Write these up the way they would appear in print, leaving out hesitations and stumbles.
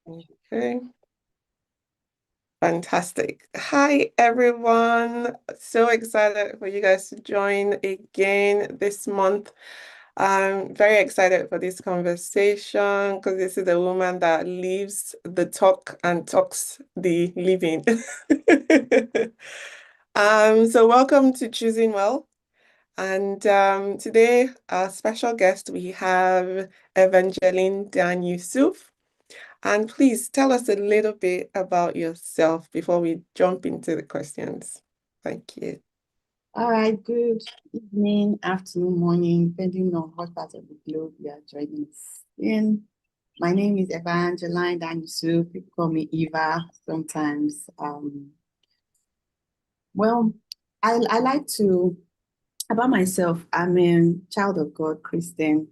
Okay, fantastic. Hi, everyone. So excited for you guys to join again this month. I'm very excited for this conversation because this is a woman that lives the talk and talks the living. So welcome to Choosing Well. And today, our special guest, we have Evangeline Dan-Yusuf. And please tell us a little bit about yourself before we jump into the questions. Thank you. All right, good evening, afternoon, morning, depending on what part of the globe you are joining us in. My name is Evangeline Dan-Ysuf. People call me Eva sometimes. Well, I like to, about myself, I'm a child of God, Christian.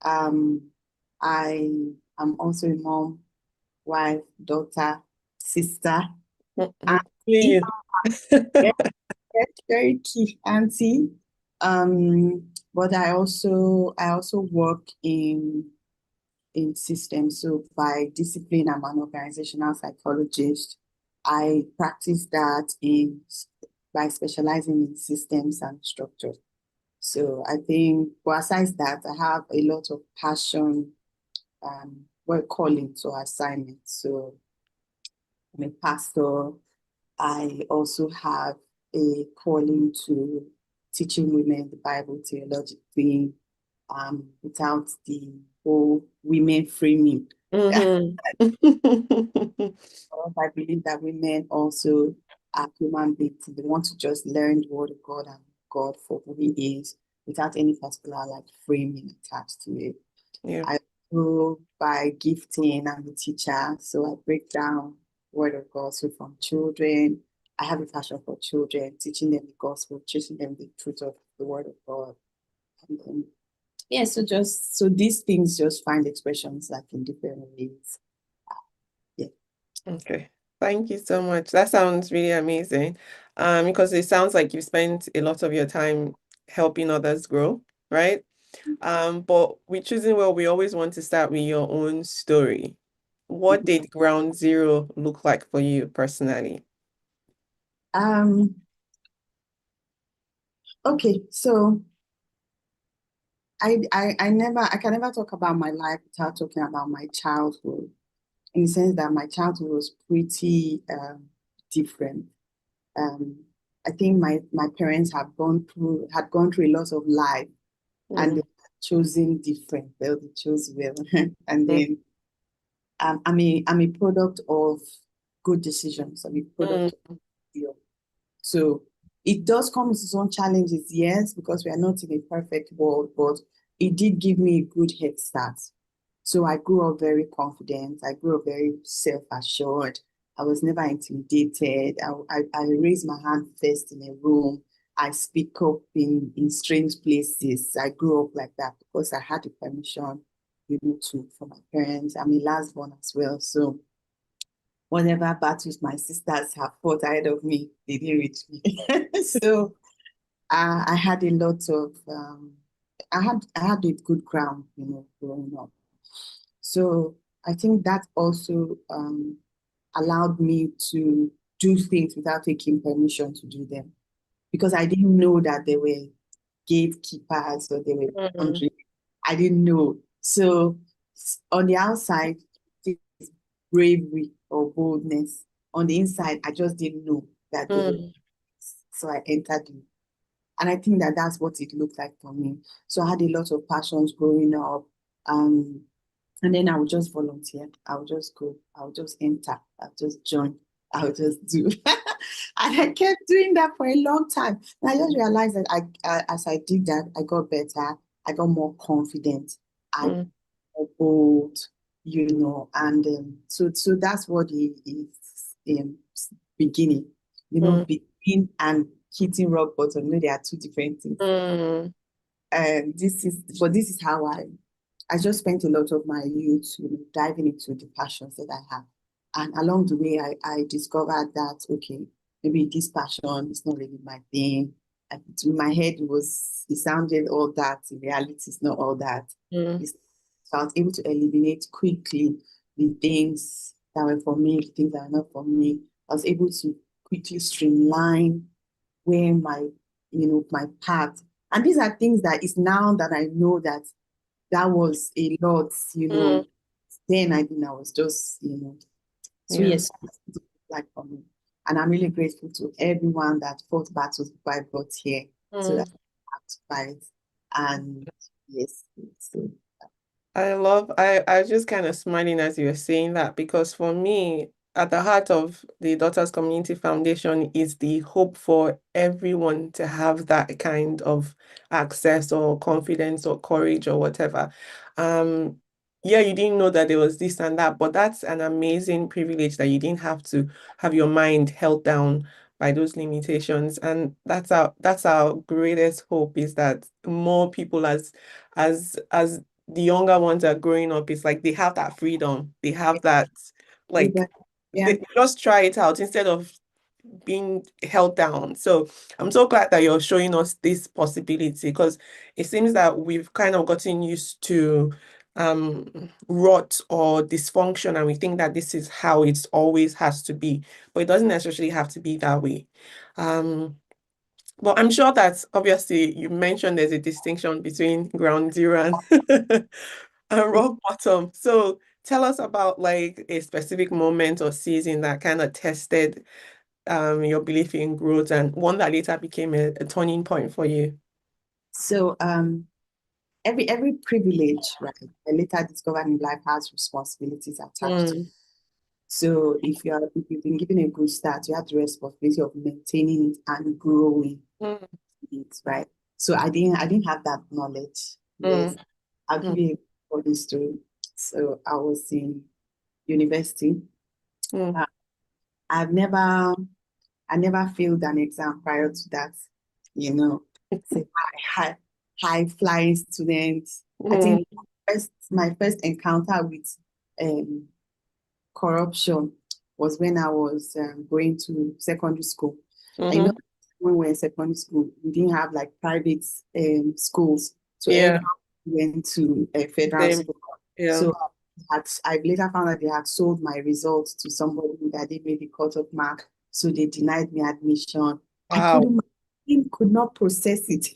Um, I am also a mom, wife, daughter, sister, Please. auntie. That's very key, auntie. But I also work in systems. So by discipline, I'm an organizational psychologist. I practice that in by specializing in systems and structures. So I think, well, aside that, I have a lot of passion, work calling to assignments. So I'm a pastor. I also have a calling to teaching women the Bible theologically, without the whole women framing. Mhm. I believe that women also are human beings. They want to just learn the word of God and God for who He is without any particular like framing attached to it. Yeah. I go by gifting. I'm a teacher, so I break down word of God. So from children, I have a passion for children, teaching them the gospel, teaching them the truth of the word of God. And then, yeah, so these things just find expressions like in different ways. Yeah. Okay. Thank you so much. That sounds really amazing. Because it sounds like you spent a lot of your time helping others grow, right? But with Choosing Well, we always want to start with your own story. What did ground zero look like for you personally? Um, okay, so I can never talk about my life without talking about my childhood, in the sense that my childhood was pretty different. Um, I think my parents had gone through a lot of life, and they Mm, had chosen different. Well, they chose well, and mm, then I'm a product of good decisions. I'm a product of mm, your. So it does come with its own challenges, yes, because we are not in a perfect world, but it did give me a good head start. So I grew up very confident. I grew up very self-assured. I was never intimidated. I raised my hand first in a room. I speak up in strange places. I grew up like that because I had the permission, from my parents. I'm a last born as well. So whatever battles my sisters have fought ahead of me, they didn't reach me. So I had a lot of I had a good ground, growing up. So I think that also allowed me to do things without taking permission to do them, because I didn't know that they were gatekeepers or they were mm, boundaries. I didn't know. So on the outside, it is bravery or boldness. On the inside, I just didn't know that they were. mm, So I entered it. And I think that that's what it looked like for me. So I had a lot of passions growing up. Um, and then I would just volunteer. I would just go. I would just enter. I would just join. I would just do. And I kept doing that for a long time. And I just realized that as I did that, I got better. I got more confident. I mm, got bold, and so that's what it is, beginning. mm, Begin and hitting rock bottom. No, they are two different things. mm, And this is how I just spent a lot of my youth, diving into the passions that I have. And along the way, I discovered that, okay, maybe this passion is not really my thing. And in my head, it sounded all that. In reality, it's not all that. mm, It's, so I was able to eliminate quickly the things that were for me, the things that are not for me. I was able to quickly streamline where my path. And these are things that is now that I know that that was a lot, Mm, Then I think I was just, so yeah. yes, it's like for me. And I'm really grateful to everyone that fought battles before I got here so that Mm. I have to fight. And yes, so I was just kind of smiling as you were saying that because for me, at the heart of the Daughters Community Foundation is the hope for everyone to have that kind of access or confidence or courage or whatever. Um, yeah, you didn't know that there was this and that, but that's an amazing privilege that you didn't have to have your mind held down by those limitations. And that's our greatest hope is that more people as the younger ones are growing up, it's like they have that freedom. They have that, like, yeah. they just try it out instead of being held down. So I'm so glad that you're showing us this possibility because it seems that we've kind of gotten used to rot or dysfunction and we think that this is how it always has to be, but it doesn't necessarily have to be that way. Um, but I'm sure that obviously you mentioned there's a distinction between ground zero and and rock bottom. So tell us about like a specific moment or season that kind of tested your belief in growth and one that later became a turning point for you. So every privilege, right? I later discovered in life has responsibilities attached to it. Mm, So if you've been given a good start, you have the responsibility of maintaining it and growing mm, it, right? So I didn't have that knowledge. Yes. mm, I'll give mm, you a funny story. So I was in university. mm, Uh, I've never I never failed an exam prior to that, you know. It's a high flying student. I think mm, my first encounter with um, corruption was when I was going to secondary school. I know mm-hmm. when we were in secondary school, we didn't have like private schools, so Yeah, everyone went to a federal same. school. Yeah. So I later found that they had sold my results to somebody that didn't make the cutoff mark, so they denied me admission. I Wow. my brain could not process it.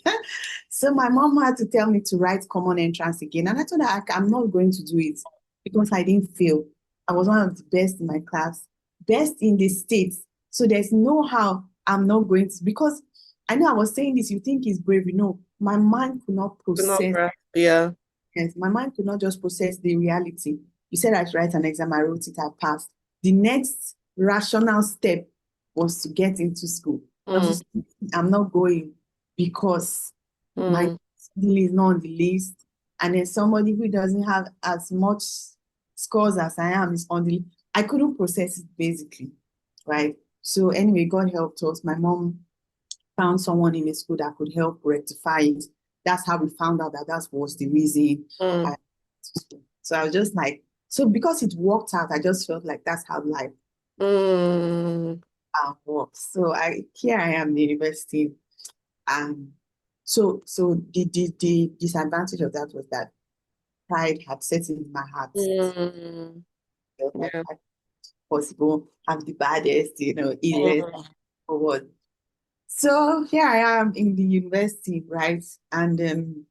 So my mom had to tell me to write common entrance again. And I told her I'm not going to do it because I didn't fail. I was one of the best in my class, best in the states. So there's no how I'm not going to, because I know I was saying this, you think it's brave. No, my mind could not Do not process. grasp. Yeah. Yes, my mind could not just process the reality. You said I should write an exam, I wrote it, I passed. The next rational step was to get into school. Not to Mm, say, I'm not going because my mm, deal is not on the list. And then somebody who doesn't have as much scores as I am is on the, I couldn't process it basically, right? So anyway, God helped us. My mom found someone in the school that could help rectify it. That's how we found out that that was the reason. mm, I, so I was just like, so because it worked out, I just felt like that's how life mm, works. So here I am in the university. Um, so the disadvantage of that was that pride had set in my heart. mm. Felt like Yeah. I possible, I'm the baddest, illest Mm, forward. So here I am in the university, right? And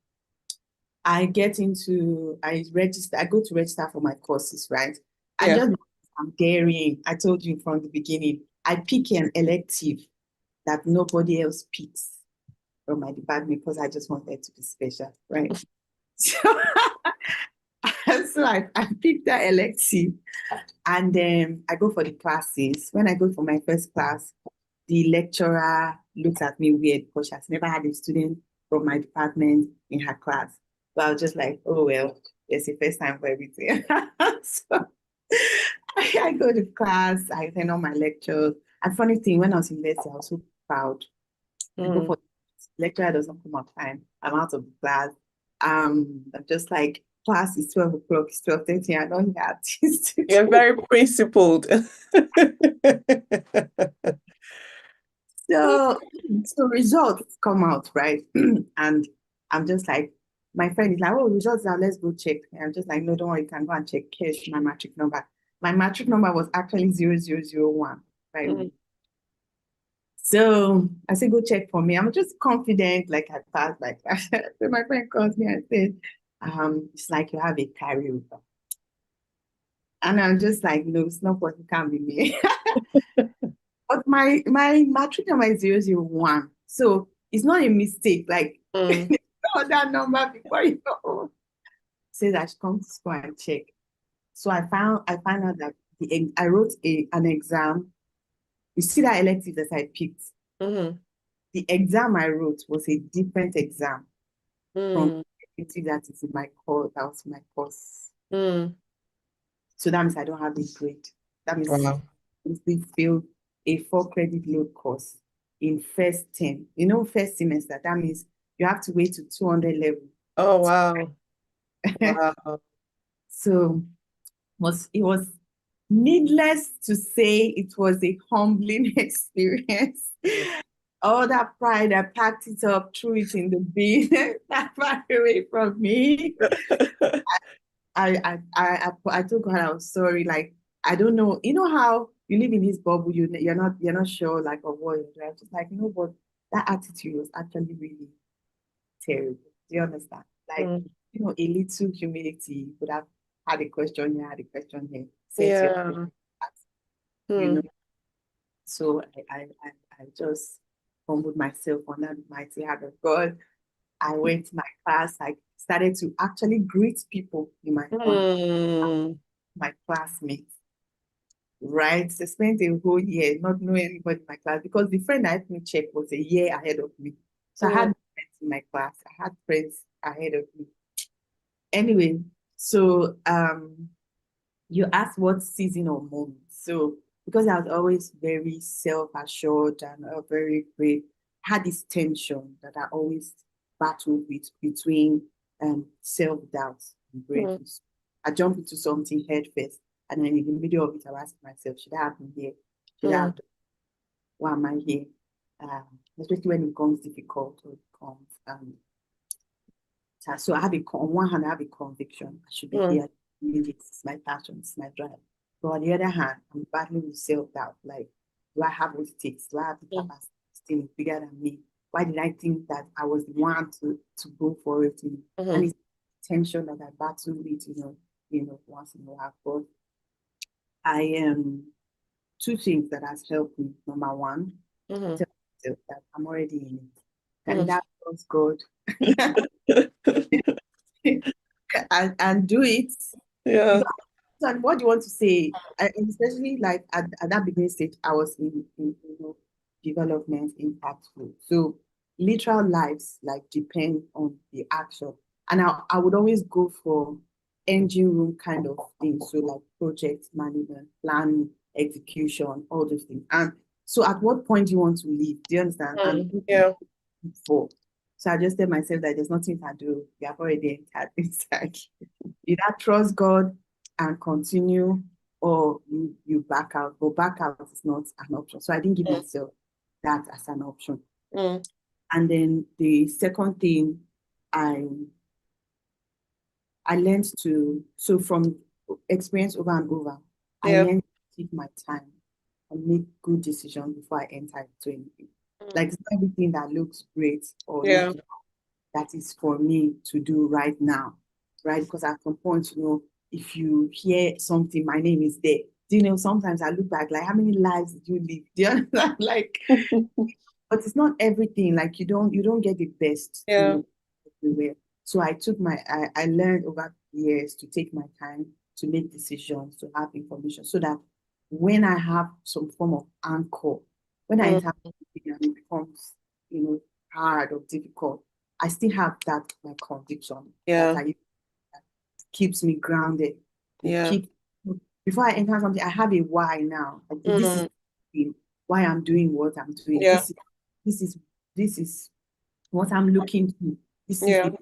I go to register for my courses, right? I yeah. just, I'm daring. I told you from the beginning, I pick an elective that nobody else picks from my department because I just wanted to be special, right? So, so I picked that elective and then I go for the classes. When I go for my first class, the lecturer looks at me weird because she has never had a student from my department in her class. So I was just like, oh, well, it's the first time for everything. So I go to class, I attend all my lectures. And funny thing, when I was in university, I was so proud. I go Mm. for lecturer doesn't come on time. I'm out of the class. I'm just like, class is 12 o'clock, it's 12:30. I don't have this to You're do. very principled. So results come out, right? And I'm just like, My friend is like, oh, results are, let's go check. And I'm just like, no, don't worry, you can go and check. Here's my matric number. My matric number was actually 0001 by the way. Mm. So I said, go check for me. I'm just confident, like I passed like that. So my friend calls me and said, it's like you have a carryover. And I'm just like, no, it's not what it can be me. But my matric number is 001. So it's not a mistake. Like Mm. know that number before you know. Says I should come to school and check. So I found out that I wrote an exam. You see that elective that I picked. Mm. The exam I wrote was a different exam from Mm. the elective that is in my course. That was my course. Mm. So that means I don't have the grade. That means Wow. we failed a 4 credit load course in first term. You know, first semester. That means you have to wait to 200 level. Oh, wow. Wow. So it was needless to say, it was a humbling experience. Mm. All that pride, I packed it up, threw it in the bin, that far away from me. I told God I was sorry. Like I don't know, you know how you live in this bubble, you're not sure like of what you're doing. I was just like, but that attitude was actually really terrible. Do you understand? Like, Mm. a little humility. You could have had a question here, had a question here, set your Yeah. you know. Mm. So I just humbled myself on that mighty hand of God. I went to my class. I started to actually greet people in Mm. my classmates. Right? So I spent a whole year not knowing anybody in my class because the friend that helped me check was a year ahead of me. So I had Mm. friends in my class. I had friends ahead of me. Anyway, so you asked what season or moment. So because I was always very self-assured and very great, I had this tension that I always battled with between self-doubt and Mm. braveness. I jump into something head first, and then in the middle of it, I ask myself, should I have been here? Should I Mm. have done? Why am I here? Especially when it becomes difficult or it becomes so I have on one hand, I have a conviction. I should be Mm. here. It's my passion, it's my drive. But on the other hand, I'm battling with self-doubt. Like, do I have what it takes? Do I have the Mm. capacity? This thing is bigger than me. Why did I think that I was the one to go for it? And Mm. it's tension that I battle with, once in a while. But I two things that has helped me. Number one, Mm. tell myself that I'm already in it. And Mm. that was God. and do it. Yeah. Because and what do you want to say? Especially like at that beginning stage, I was in development impactful. So literal lives like depend on the action. And I would always go for engine room kind of things. So like project management, planning, execution, all those things. And so at what point do you want to leave? Do you understand? And Mm. Yeah. for. So I just tell myself that there's nothing I do. You have already entered inside. Either trust God and continue, or you back out. But back out is not an option. So I didn't give Mm. myself that as an option. Mm. And then the second thing I I learned so from experience over and over, I Yeah. learned to take my time and make good decisions before I enter into anything. Mm. Like it's not everything that looks great or Yeah. looks that is for me to do right now, right? Because at some point, if you hear something, my name is there. Do you know, sometimes I look back, like, how many lives did you live? Do you understand? Like, but it's not everything. Like, you don't get the best, Yeah. everywhere. So I learned over years to take my time to make decisions, to have information, so that when I have some form of anchor, when I Mm. enter something and it becomes, hard or difficult, I still have that my conviction that Yeah. I that keeps me grounded. It Yeah. keep before I enter something, I have a why now. Like this is Mm. why I'm doing what I'm doing. Yeah. This is what I'm looking to. This is Yeah. the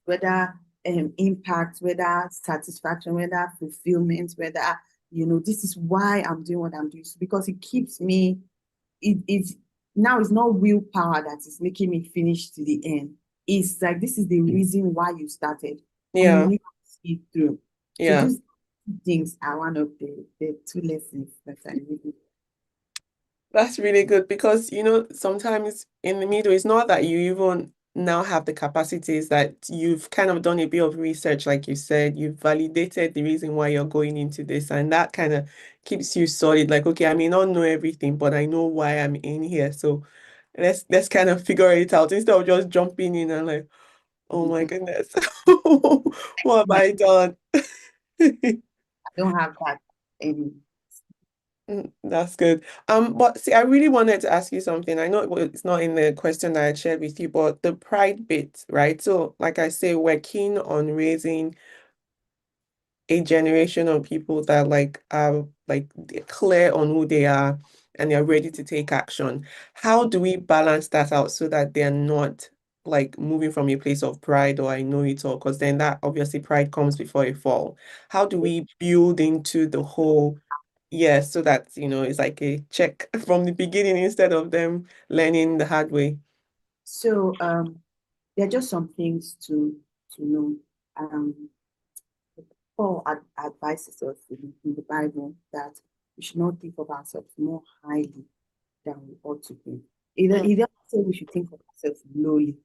whether impact, whether satisfaction, whether fulfillment, whether this is why I'm doing what I'm doing. So because it keeps me, it's now it's not willpower that is making me finish to the end. is like this is the reason why you started, and you Yeah. need to see it through. So Yeah. these things are one of the two lessons that I really. That's really good because, sometimes in the middle, it's not that you even now have the capacities that you've kind of done a bit of research, like you said, you've validated the reason why you're going into this, and that kind of keeps you solid. Like, okay, I may not know everything, but I know why I'm in here. So let's kind of figure it out instead of just jumping in and like, oh my Mhm. goodness, what have I done? I don't have that. That's good. But see, I really wanted to ask you something. I know it's not in the question that I shared with you, but the pride bit, right? So, like I say, we're keen on raising a generation of people that like are like they're clear on who they are and they're ready to take action. How do we balance that out so that they're not like moving from a place of pride or I know it all? Because then that obviously pride comes before a fall. How do we build into the whole, yeah, so that it's like a check from the beginning instead of them learning the hard way? So there are just some things to know. Um, Paul advises us in the Bible that we should not think of ourselves more highly than we ought to think. Mm, He doesn't say we should think of ourselves lowly.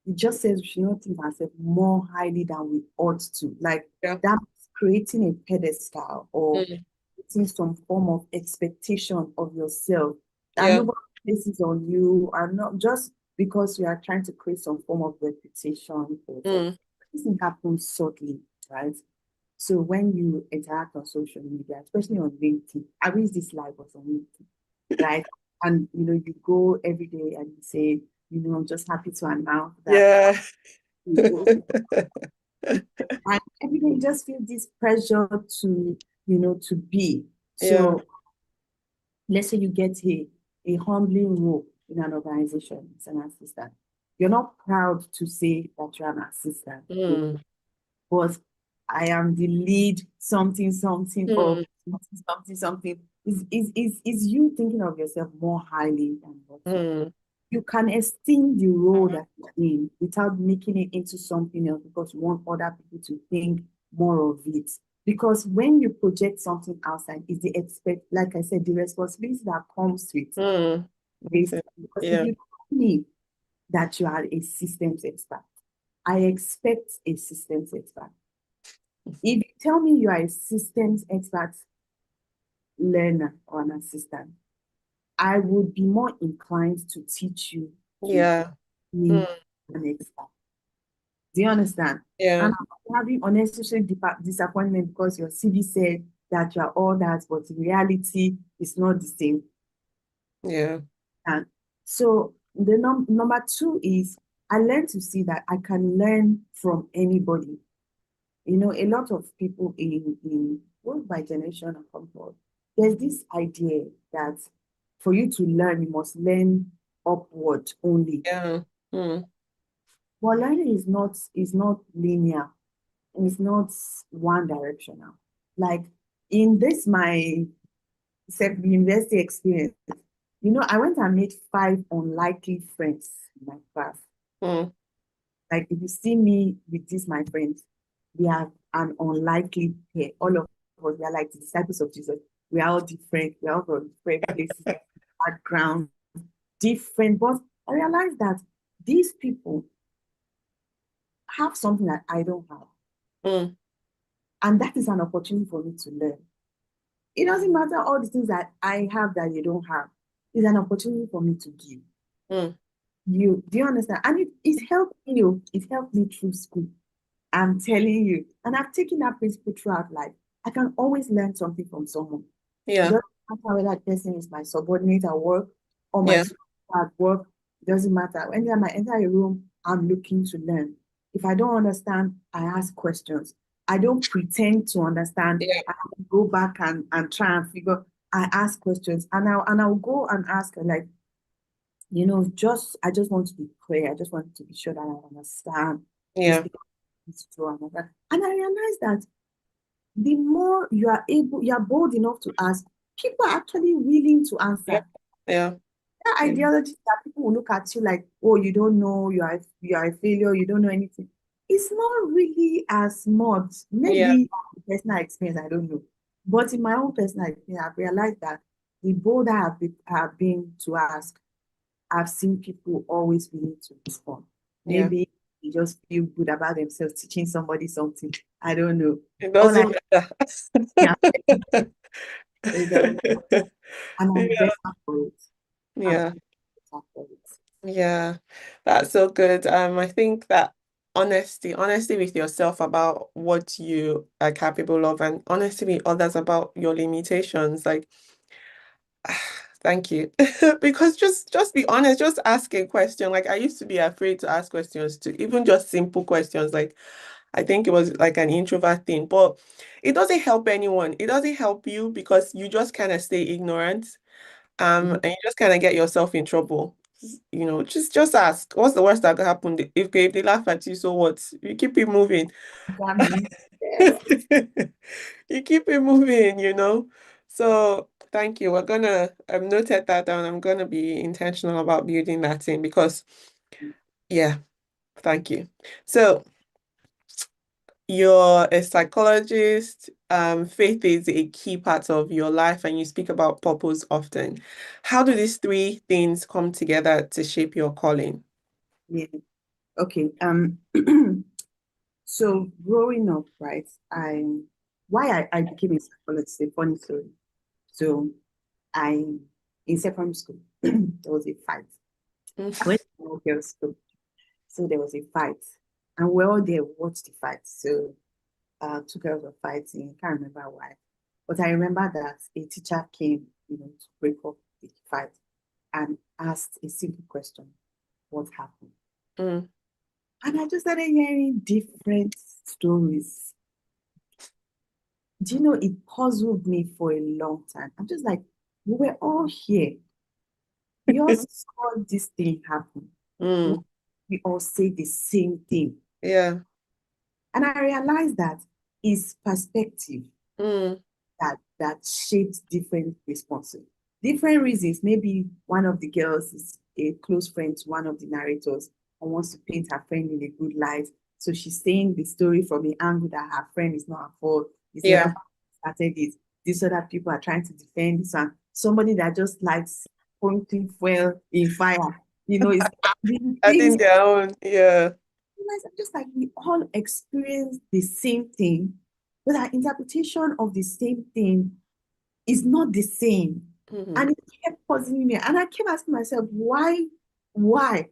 It just says we should not think of ourselves more highly than we ought to. Like yeah. that creating a pedestal or Mm, creating some form of expectation of yourself that yeah. nobody places on you, and not just because you are trying to create some form of reputation for Mm, this thing happens subtly, right? So when you interact on social media, especially on LinkedIn, I wish this life was on LinkedIn, right? And you go every day and you say, I'm just happy to announce that. yeah. And every day you just feel this pressure to be. Yeah. So let's say you get a humbling role in an organization as an assistant. You're not proud to say that you're an assistant, Mm, but I am the lead something something or mm, something something something. Is you thinking of yourself more highly than what mm, you can esteem the role that you're in without making it into something else because you want other people to think more of it. Because when you project something outside, is the expect, like I said, the responsibility that comes with mm. it. That's it. Because if Yeah. you tell me that you are a systems expert, I expect a systems expert. If you tell me you are a systems expert learner or an assistant, I would be more inclined to teach you to Yeah. be Mm, an expert. Do you understand? yeah. And I'm having unnecessary disappointment because your CV said that you are all that, but in reality, it's not the same. Yeah. And so the number two is I learned to see that I can learn from anybody. A lot of people in both my generation and comfort, there's this idea that for you to learn, you must learn upward only. Yeah. Mm, But learning is not linear and it's not one directional. Like in this my university experience, I went and made five unlikely friends in my class. mm, Like if you see me with these my friends, we are an unlikely pair. All of us, we are like the disciples of Jesus. We are all different. We are all from different places, backgrounds, different. But I realized that these people have something that I don't have. mm, And that is an opportunity for me to learn. It doesn't matter all the things that I have that you don't have. It's an opportunity for me to give. mm. Do you understand? And it helped me. It helped me through school. I'm telling you. And I've taken that principle throughout life. I can always learn something from someone. It Yeah. doesn't matter whether that person is my subordinate at work or my Yeah. superior at work. It doesn't matter. Anytime I enter a room, I'm looking to learn. If I don't understand, I ask questions. I don't pretend to understand. Yeah. I go back and try and figure. I ask questions and I'll go and ask like, I just want to be clear. I just want to be sure that I understand this Yeah. thing is true and all that. And I realized that the more you are bold enough to ask, people are actually willing to Yeah. answer. Yeah. Yeah. ideology that people will look at you like, oh, you don't know, you are a failure, you don't know anything. It's not really as much. Yeah. Maybe personal experience, I don't know. But in my own personal experience, I've realized that the bolder have been to ask, I've seen people always willing to respond. Yeah. Maybe they just feel good about themselves teaching somebody something. I don't know. It All I doesn't matter. can say that, and I'm Yeah. better for it. I'm Yeah. better for it. Yeah. That's so good. I think that honesty with yourself about what you are capable of, and honesty with others about your limitations. Like, thank you. Because just be honest, just ask a question. Like I used to be afraid to ask questions too, even just simple questions. Like I think it was like an introvert thing, but it doesn't help anyone. It doesn't help you because you just kind of stay ignorant. Mhm. And you just kind of get yourself in trouble. Just ask, what's the worst that could happen? If they laugh at you, so what? You keep it moving. Examine. Yes. You keep it moving. So thank you. I've noted that down. I'm gonna be intentional about building that in because yeah, thank you. So you're a psychologist. Faith is a key part of your life, and you speak about purpose often. How do these three things come together to shape your calling? Yeah. Okay. So growing up, right, I became a psychologist, a funny story. So I in secondary school, there was a fight. I went to all girls school. So there was a fight. And we all there watched the fight. So two girls were fighting. I can't remember why. But I remember that a teacher came, to break up the fight and asked a simple question: what happened? Mm, And I just started hearing different stories. Do you know, it puzzled me for a long time. I'm just like, we were all here. We all saw this thing happen. mm, We all say the same thing. yeah. And I realized that is perspective Mm, that shapes different responses. Different reasons. Maybe one of the girls is a close friend to one of the narrators and wants to paint her friend in a good light. So she's saying the story from the angle that her friend is not at fault. Is the other yeah. person started it. These other people are trying to defend this one. Somebody that just likes pointing fuel in fire, is doing things. Adding their own. Yeah. I'm just like, we all experience the same thing, but our interpretation of the same thing is not the same. Hmm. And it kept puzzling me. And I kept asking myself, why? And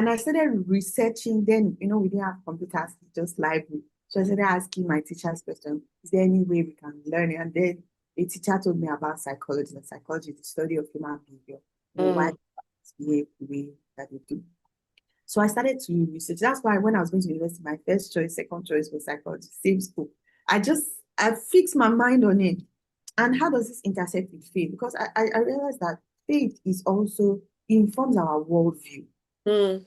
I started researching. Then, we didn't have computers, just library. So I started asking my teachers question, is there any way we can learn it? And then a teacher told me about psychology. And psychology is the study of human behavior. Why Mm, people behave the way that they do. So I started to research. That's why when I was going to university, my first choice, second choice was psychology, same school. I fixed my mind on it. And how does this intersect with faith? Because I realized that faith is also informs our worldview. mm,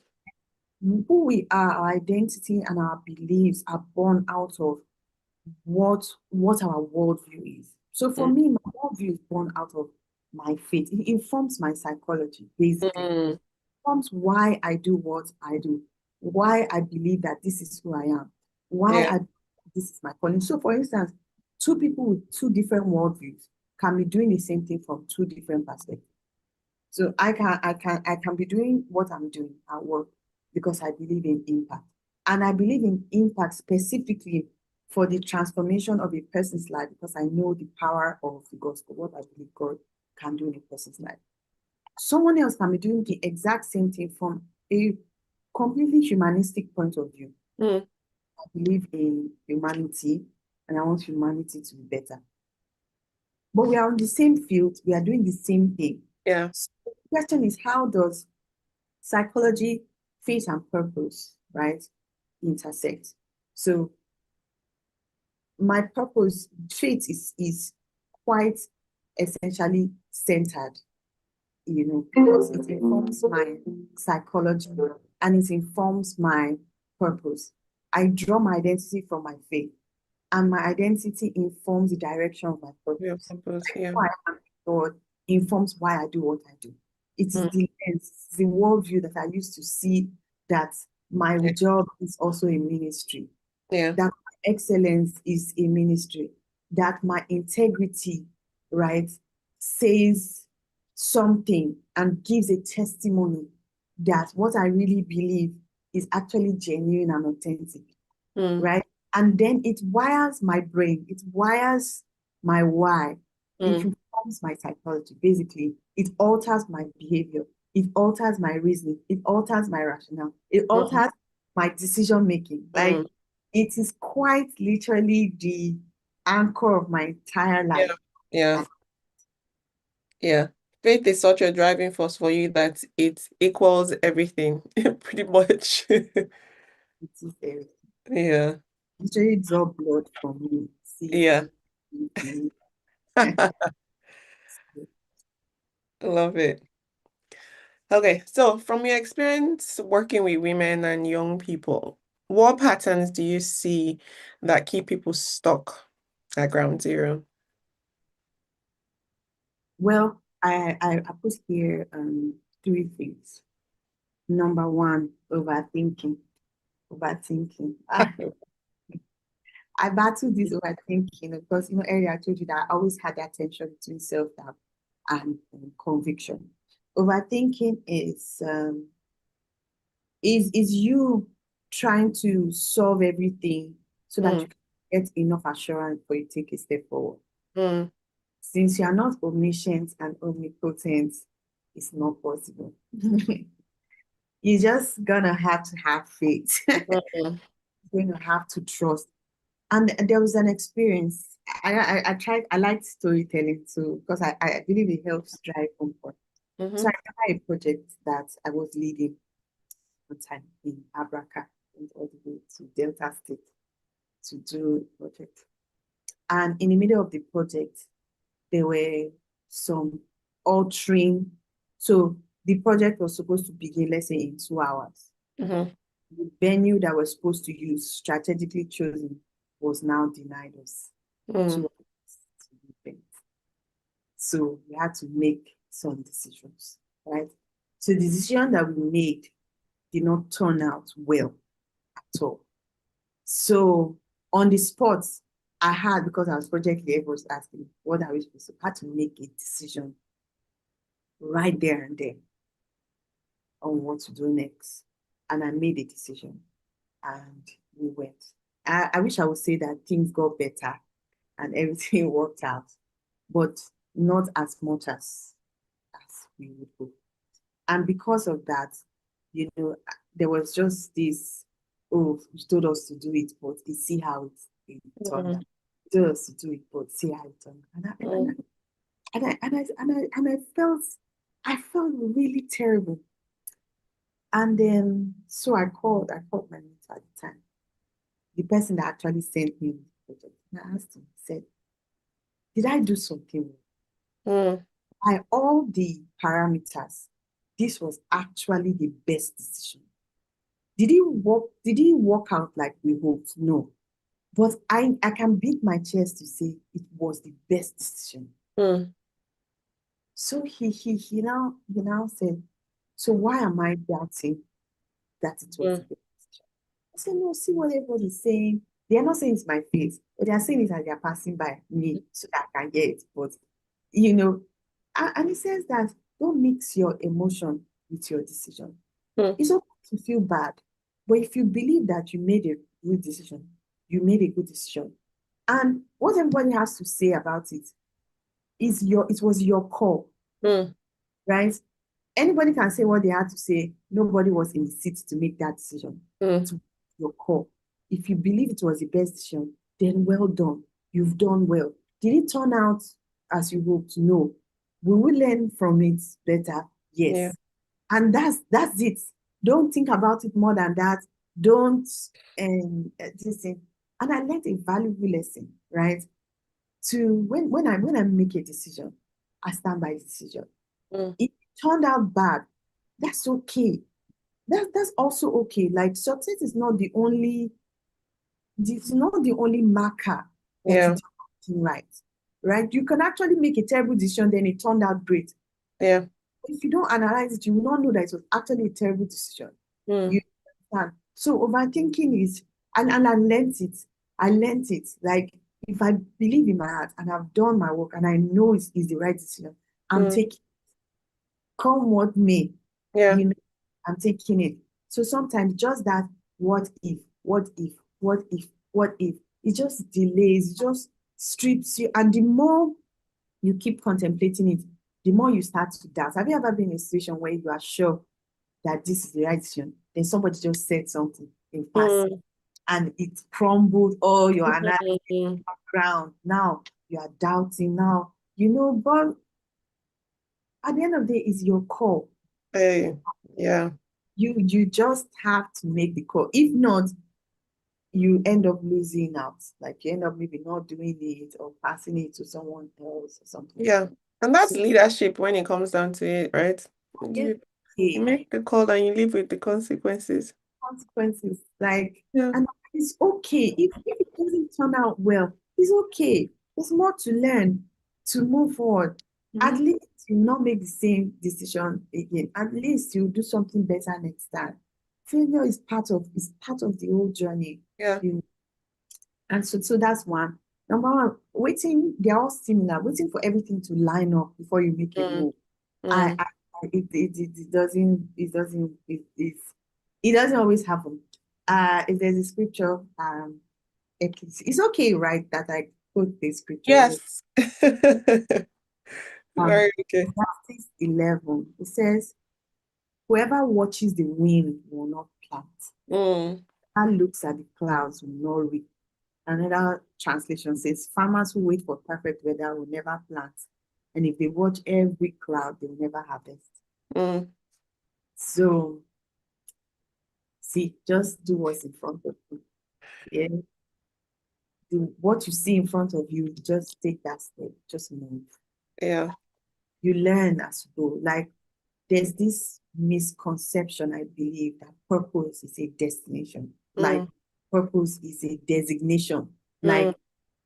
Who we are, our identity and our beliefs are born out of what our worldview is. So for mm, me, my worldview is born out of my faith. It informs my psychology, basically mm, informs why I do what I do, why I believe that this is who I am, why yeah. this is my calling. So, for instance, two people with two different worldviews can be doing the same thing from two different perspectives. So I can be doing what I'm doing at work because I believe in impact. And I believe in impact specifically for the transformation of a person's life because I know the power of the gospel, what I believe God can do in a person's life. Someone else can be doing the exact same thing from a completely humanistic point of view. Mm, I believe in humanity and I want humanity to be better. But we are on the same field, we are doing the same thing. yeah. So the question is, how does psychology, faith, and purpose, right, intersect? So my purpose, faith is quite essentially centered, because it informs my psychology and it informs my purpose. I draw my identity from my faith, and my identity informs the direction of my Yeah, purpose. purpose. I know Yeah. who I am in God, informs why I do what I do. It is Mm. the lens, the worldview that I used to see that my Yeah. job is also a ministry, Yeah. that my excellence is a ministry, that my integrity, right, says something and gives a testimony that what I really believe is actually genuine and authentic, Mm. right? And then it wires my brain, it wires my why, it Mm. informs my psychology. Basically, it alters my behavior, it alters my reasoning, it alters my rationale, it Mm. alters my decision making. Like, Mm. it is quite literally the anchor of my entire Yeah. life. Yeah. And Yeah. Faith is such a driving force for you that it equals everything, pretty much. it is very Yeah. literally draw blood from me. See, Yeah. me. Love it. Okay, so from your experience working with women and young people, what patterns do you see that keep people stuck at ground zero? Well, I put here three things. Number one, overthinking. Overthinking. I battled this overthinking because earlier I told you that I always had that tension between self-doubt and conviction. Overthinking is you trying to solve everything so that Mm. you can get enough assurance before you take a step forward. Mm. Since you are not omniscient and omnipotent, it's not possible. You're just gonna have to have faith. Mm. You're going to have to trust. And there was an experience. I tried, I liked storytelling too, because I believe it helps drive comfort. So Mm-hmm. I remember a project that I was leading one time in Abraka, went all the way to Delta State to do a project. And in the middle of the project, there were some altering. So the project was supposed to begin, let's say, in 2 hours. Mm-hmm. The venue that we're supposed to use, strategically chosen, was now denied us Mm. 2 hours to the event. So we had to make some decisions, right? So the decision that we made did not turn out well at all. So on the spot, I had, because I was project lead, everyone was asking, what are we supposed to do? I had to make a decision right there and then on what to do next. And I made a decision and we went. I wish I would say that things got better and everything worked out, but not as much as we would hope. And because of that, there was just this, oh, you told us to do it, but you see how it turned Mm. out. You told us to do it, but see how it turned out. Mm. And I felt really terrible. And then so I called my mentor at the time, the person that actually sent me the project. And I asked him, I said, did I do something wrong? Mm. By all the parameters, this was actually the best decision. Did it work out like we hoped? No. But I can beat my chest to say it was the best decision. Mm. So he now said, so why am I doubting that it was the Mm. best decision? I said, no, see what everybody's saying. They are not saying it's my face, but they are saying it as they are passing by me so that I can get it. But you know, and he says that don't mix your emotion with your decision. Mm. It's okay to feel bad, but if you believe that you made a good decision, you made a good decision. And what everybody has to say about it is it was your call, Mm. right? Anybody can say what they had to say. Nobody was in the seat to make that decision. Mm. It was your call. If you believe it was the best decision, then well done. You've done well. Did it turn out as you hoped? No. Will we learn from it better? Yeah. Yes. And that's it. Don't think about it more than that. Don't this thing. And I learned a valuable lesson, right? To when I make a decision, I stand by the decision. Mm. If it turned out bad, that's okay. That's also okay. Like, success is not the only, it's not the only marker that Yeah. you do something right. right? You can actually make a terrible decision, then it turned out great. Yeah. If you don't analyze it, you will not know that it was actually a terrible decision. Mm. You understand? So overthinking is, and I learned it. I learned it. Like if I believe in my heart and I've done my work and I know it's the right decision, I'm Mm. taking, come what may, Yeah. you know, I'm taking it. So sometimes just that what if, what if, what if, what if, it just delays, it just strips you. And the more you keep contemplating it, the more you start to doubt. Have you ever been in a situation where you are sure that this is the right decision? Then somebody just said something in passing Mm. and it crumbled all your analysis Mm. ground. Now you are doubting now, but at the end of the day, it's your call. Hey. Yeah. You just have to make the call. If not, you end up losing out. Like you end up maybe not doing it or passing it to someone else or something like Yeah. And that's leadership when it comes down to it, right? that. You Okay. make the call and you live with the consequences. Consequences. Like, Yeah. and it's okay. If it doesn't turn out well, it's okay. There's more to learn to move forward. At Mhm. least you not make the same decision again. At least you do something better next time. Failure is part of the whole journey. Yeah. You and so that's one. Number one, waiting, they're all similar, waiting for everything to line up before you make a Mm. move. Mm. It doesn't always happen. If there's a scripture, it's okay, right, that I quote the scripture. Yes. Um, Very okay. Genesis 11, it says, "Whoever watches the wind will not plant, Mm. and looks at the clouds will not reap." Another translation says, "Farmers who wait for perfect weather will never plant, and if they watch every cloud, they will never harvest." Mm. So, see, just do what's in front of you. Yeah, do what you see in front of you, just take that step, just move. Yeah. You learn as you go. Like, there's this misconception, I believe, that purpose is a destination. Like, Mm. purpose is a designation. Mm. Like,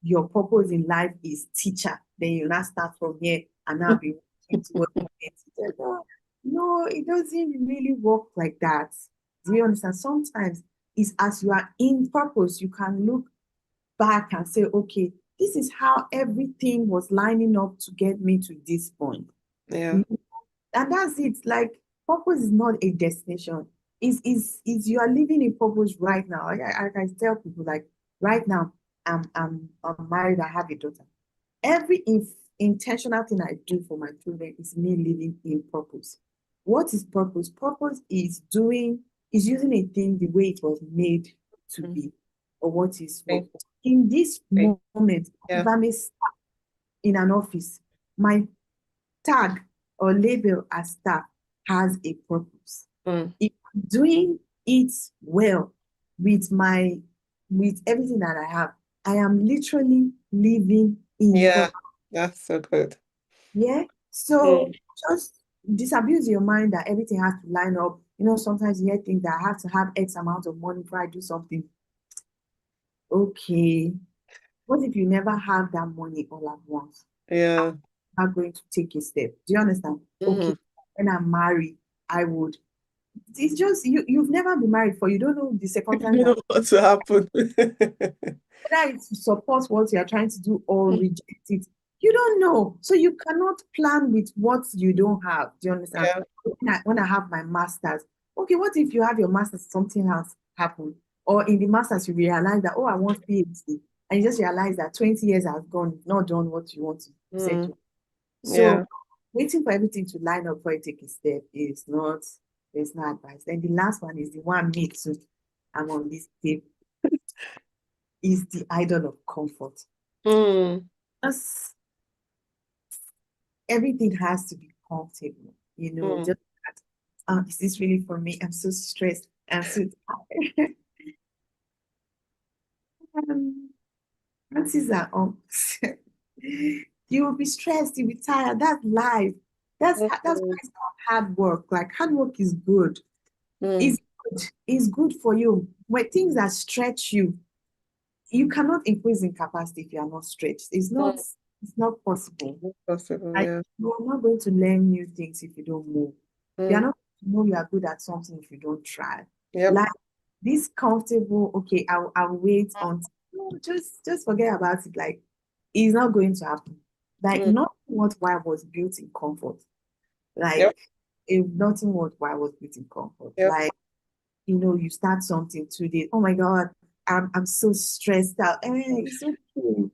your purpose in life is teacher. Then you now start from here and now be working towards being a teacher. No, no, it doesn't really work like that. Do you understand? Sometimes it's as you are in purpose, you can look back and say, okay, this is how everything was lining up to get me to this point. Yeah. And that's it. Like, purpose is not a destination. Is you are living a purpose right now. I tell people, like, right now, I'm married, I have a daughter. Every intentional thing I do for my children is me living in purpose. What is purpose? Purpose is using a thing the way it was made to Mm. be, or what is what. Okay. In this Okay. moment, if Yeah. I'm in an office, my tag or label as staff has a purpose. Mm. If I'm doing it well with with everything that I have, I am literally living in Yeah. purpose. That's so good. Yeah. So Mm. just disabuse your mind that everything has to line up. Sometimes you hear things that I have to have X amount of money before I do something. Okay. What if you never have that money all at once? Yeah. I'm not going to take a step. Do you understand? Okay. Mm. When I'm married, I would. It's just you've never been married for, you don't know the circumstances You know what to happen. whether it's to support what you're trying to do or reject it. You don't know. So you cannot plan with what you don't have. Do you understand? Yeah. When I have my master's, okay, what if you have your master's, something else happen? Or in the master's, you realize that, oh, I want PhD. And you just realize that 20 years has gone, you've not done what you want to Mm. settle. Yeah. So waiting for everything to line up before you take a step there's no advice. Then the last one is the one me too. I'm on this tape, is the idol of comfort. Mm. Just everything has to be comfortable, Mm. just that, is this really for me? I'm so stressed. I'm so tired. um, Chances are, you will be stressed, you'll be tired. That's life. That's why Mm. it's not hard work. Like, hard work is good. Mm. It's good. It's good for you. When things that stretch you, you cannot increase in capacity if you are not stretched. It's not. Mm. It's not possible. Possible, Like, yeah. you are not going to learn new things if you don't move. You are Mm, not going to know you are good at something if you don't try. yep. Like this comfortable, okay, I'll wait until no, just forget about it. Like it's not going to happen. Like Mm, not worthwhile was built in comfort. yep. Like if nothing worthwhile was built in comfort. Yep. Like, you start something 2 days. Oh my God, I'm so stressed out. It's okay.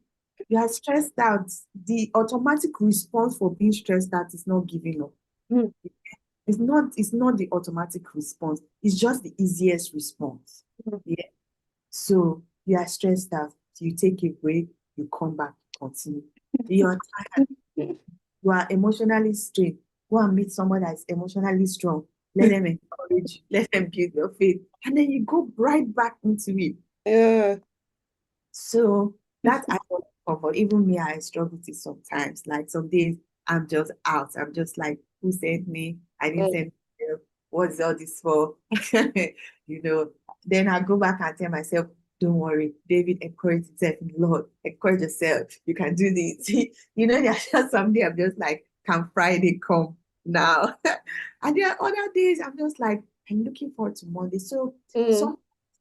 You are stressed out. The automatic response for being stressed out is not giving up. Mm, It's not the automatic response. It's just the easiest response. mm, Yeah. So you are stressed out. You take a break, you come back, continue. You're tired, mm. you are emotionally strained. Go and meet someone that is emotionally strong. Let them encourage you, let them build your faith. And then you go right back into it. Yeah. So that I don't comfort. Even me, I struggle with it sometimes. Like some days I'm just out. I'm just like, who sent me? I didn't Mm, send myself. What's all this for? you know. Then I go back and tell myself, don't worry, David, encourage yourself in the Lord. Encourage yourself. You can do this. There's just someday I'm just like, can Friday come now? And there are other days I'm just like, I'm looking forward to Monday. So mm, some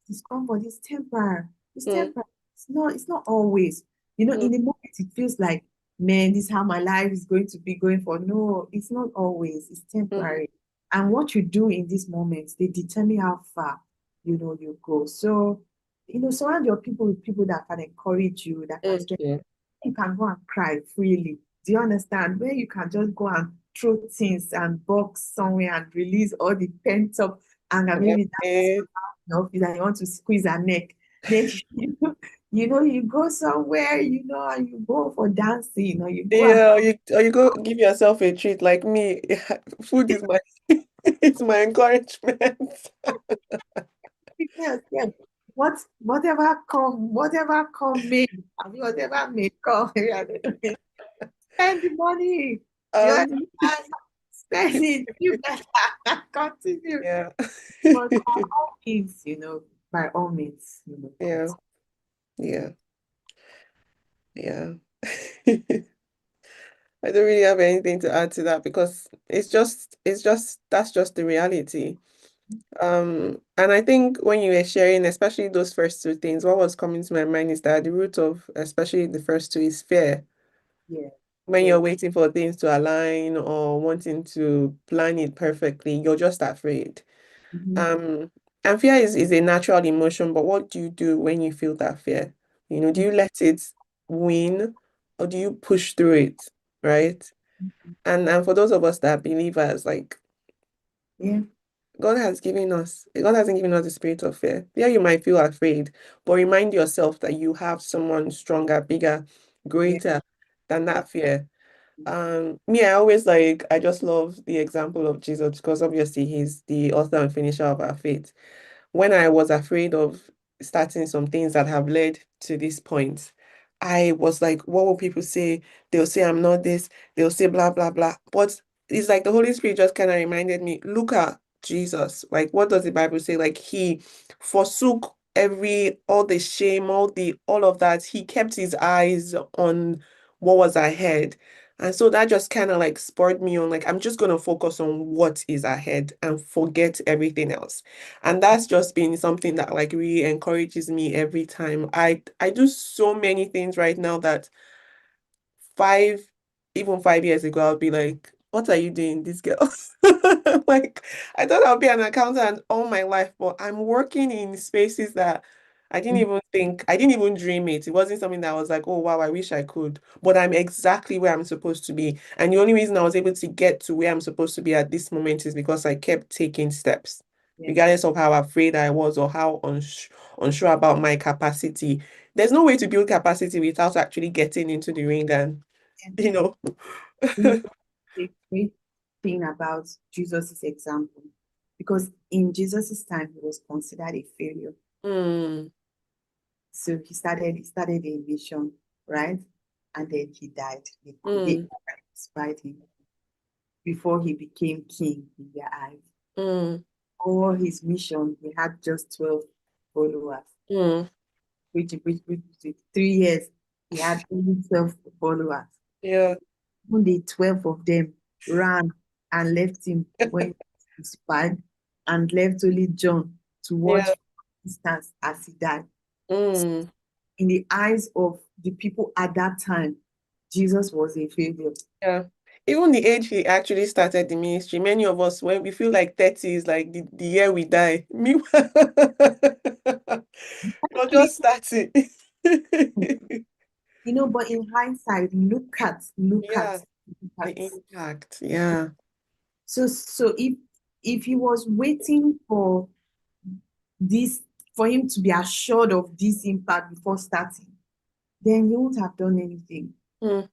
discomfort is temporary. It's mm, temporary. It's not always. mm, In the moment it feels like, man, this is how my life is going to be going for. No, it's not always. It's mm. temporary. And what you do in these moments, they determine how far, you go. So, surround your people with people that can encourage you, that can strengthen. Okay. You can go and cry freely. Do you understand? Where you can just go and throw things and box somewhere and release all the pent up anger. Maybe that's Okay. your office and you want to squeeze her neck. Then you go somewhere, and you go for dancing or you go and Yeah, or you go give yourself a treat like me. Food is my it's my encouragement. yes, yes. Whatever come may, I mean, whatever may come, spend the money. Do you Um, understand? Spend it. You better continue. yeah. But by all means, Yeah, continue. yeah, yeah. I don't really have anything to add to that because it's just that's just the reality. And I think when you were sharing, especially those first two things, what was coming to my mind is that the root of especially the first two is fear. Yeah, When you're very. waiting for things to align or wanting to plan it perfectly, you're just afraid. Mhm. Um, and fear is a natural emotion, but what do you do when you feel that fear? Do you let it win or do you push through it, right? And for those of us that are believers, like Yeah, God hasn't given us the spirit of fear. Yeah, you might feel afraid, but remind yourself that you have someone stronger, bigger, yeah, greater than that fear. Me, I just love the example of Jesus because obviously he's the author and finisher of our faith. When I was afraid of starting some things that have led to this point, I was like, what will people say? They'll say I'm not this, they'll say blah, blah, blah. But it's like the Holy Spirit just kind of reminded me, look at Jesus. Like, what does the Bible say? Like, he forsook all the shame, all of that. He kept his eyes on what was ahead. And so that just kind of like spurred me on, like, I'm just going to focus on what is ahead and forget everything else. And that's just been something that like really encourages me every time. I do so many things right now that five, even 5 years ago, I'll be like, what are you doing, this girl? Like, I thought I'll be an accountant all my life, but I'm working in spaces that I didn't even dream it. It wasn't something that I was like, oh, wow, I wish I could. But I'm exactly where I'm supposed to be. And the only reason I was able to get to where I'm supposed to be at this moment is because I kept taking steps, yeah, regardless of how afraid I was or how unsure about my capacity. There's no way to build capacity without actually getting into the ring and yeah. you know. You know, the great thing about Jesus' example, because in Jesus' time he was considered a failure. Mm, So he started a mission, right? And then he died. They mm, crucified him before he became king in their eyes. mm, All his mission, he had just 12 followers, mm, which 3 years, he had only 12 followers. Yeah. Even the 12 of them ran and left him when he expired, and left only John to watch Yeah. from a distance as he died. Mm. In the eyes of the people at that time, Jesus was a failure. Yeah. Even the age he actually started the ministry, many of us, when we feel like 30 is like the year we die. Meanwhile, you're Actually, just starting. but in hindsight, look at, Yeah, look the at. impact. Yeah. So if he was waiting for this, for him to be assured of this impact before starting, then you won't have done anything. Mm.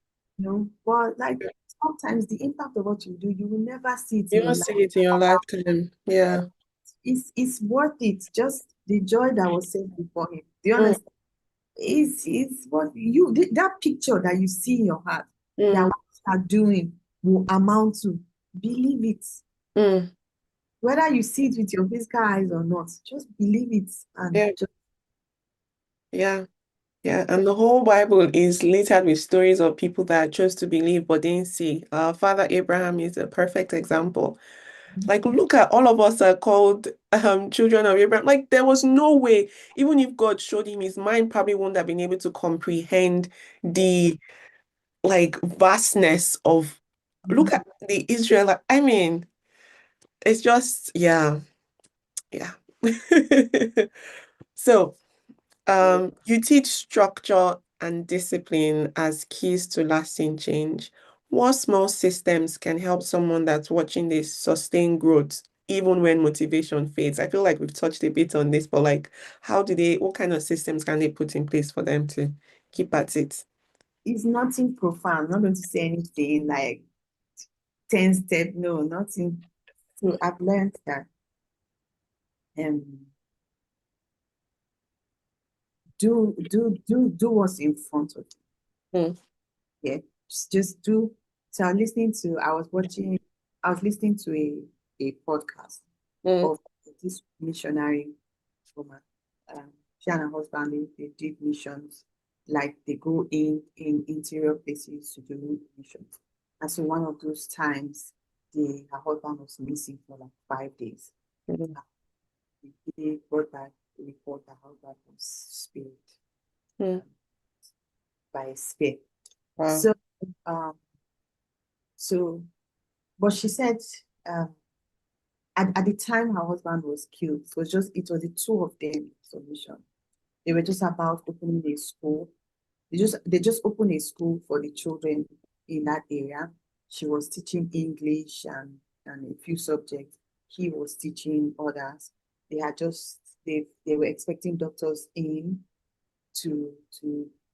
But like sometimes the impact of what you do, you will never see it in You your don't life. see it in your lifetime. Yeah. It's worth it. Just the joy that was set before him. Do you Mm. understand? It's what that picture that you see in your heart, that Mm. what you are doing will amount to. Believe it. Mm. Whether you see it with your physical eyes or not, just believe it and Yeah. just Yeah. Yeah. And the whole Bible is littered with stories of people that chose to believe but didn't see. Our father Abraham is a perfect example. Like, look at all of us are called children of Abraham. Like, there was no way, even if God showed him, his mind probably wouldn't have been able to comprehend the like vastness of look at the Israelite. I mean, it's just yeah. So, you teach structure and discipline as keys to lasting change. What small systems can help someone that's watching this sustain growth even when motivation fades? I feel like we've touched a bit on this, but like, what kind of systems can they put in place for them to keep at it? it's nothing profound. I'm not going to say anything like 10 step. No, nothing. So I've learned that um do what's in front of Mm, you. Yeah. Just do. So I was listening to a podcast mm, of this missionary woman. She and her husband, they did missions, like they go in interior places to do missions. And so one of those times, her husband was missing for like 5 days. mm, They brought back a report that her husband was spirit mm. um, by a spirit. Wow. So um so but she said um at the time her husband was killed, it was the two of them submission. They were just about opening a school. They just opened a school for the children in that area. She was teaching English and a few subjects. He was teaching others. They had just they were expecting doctors in to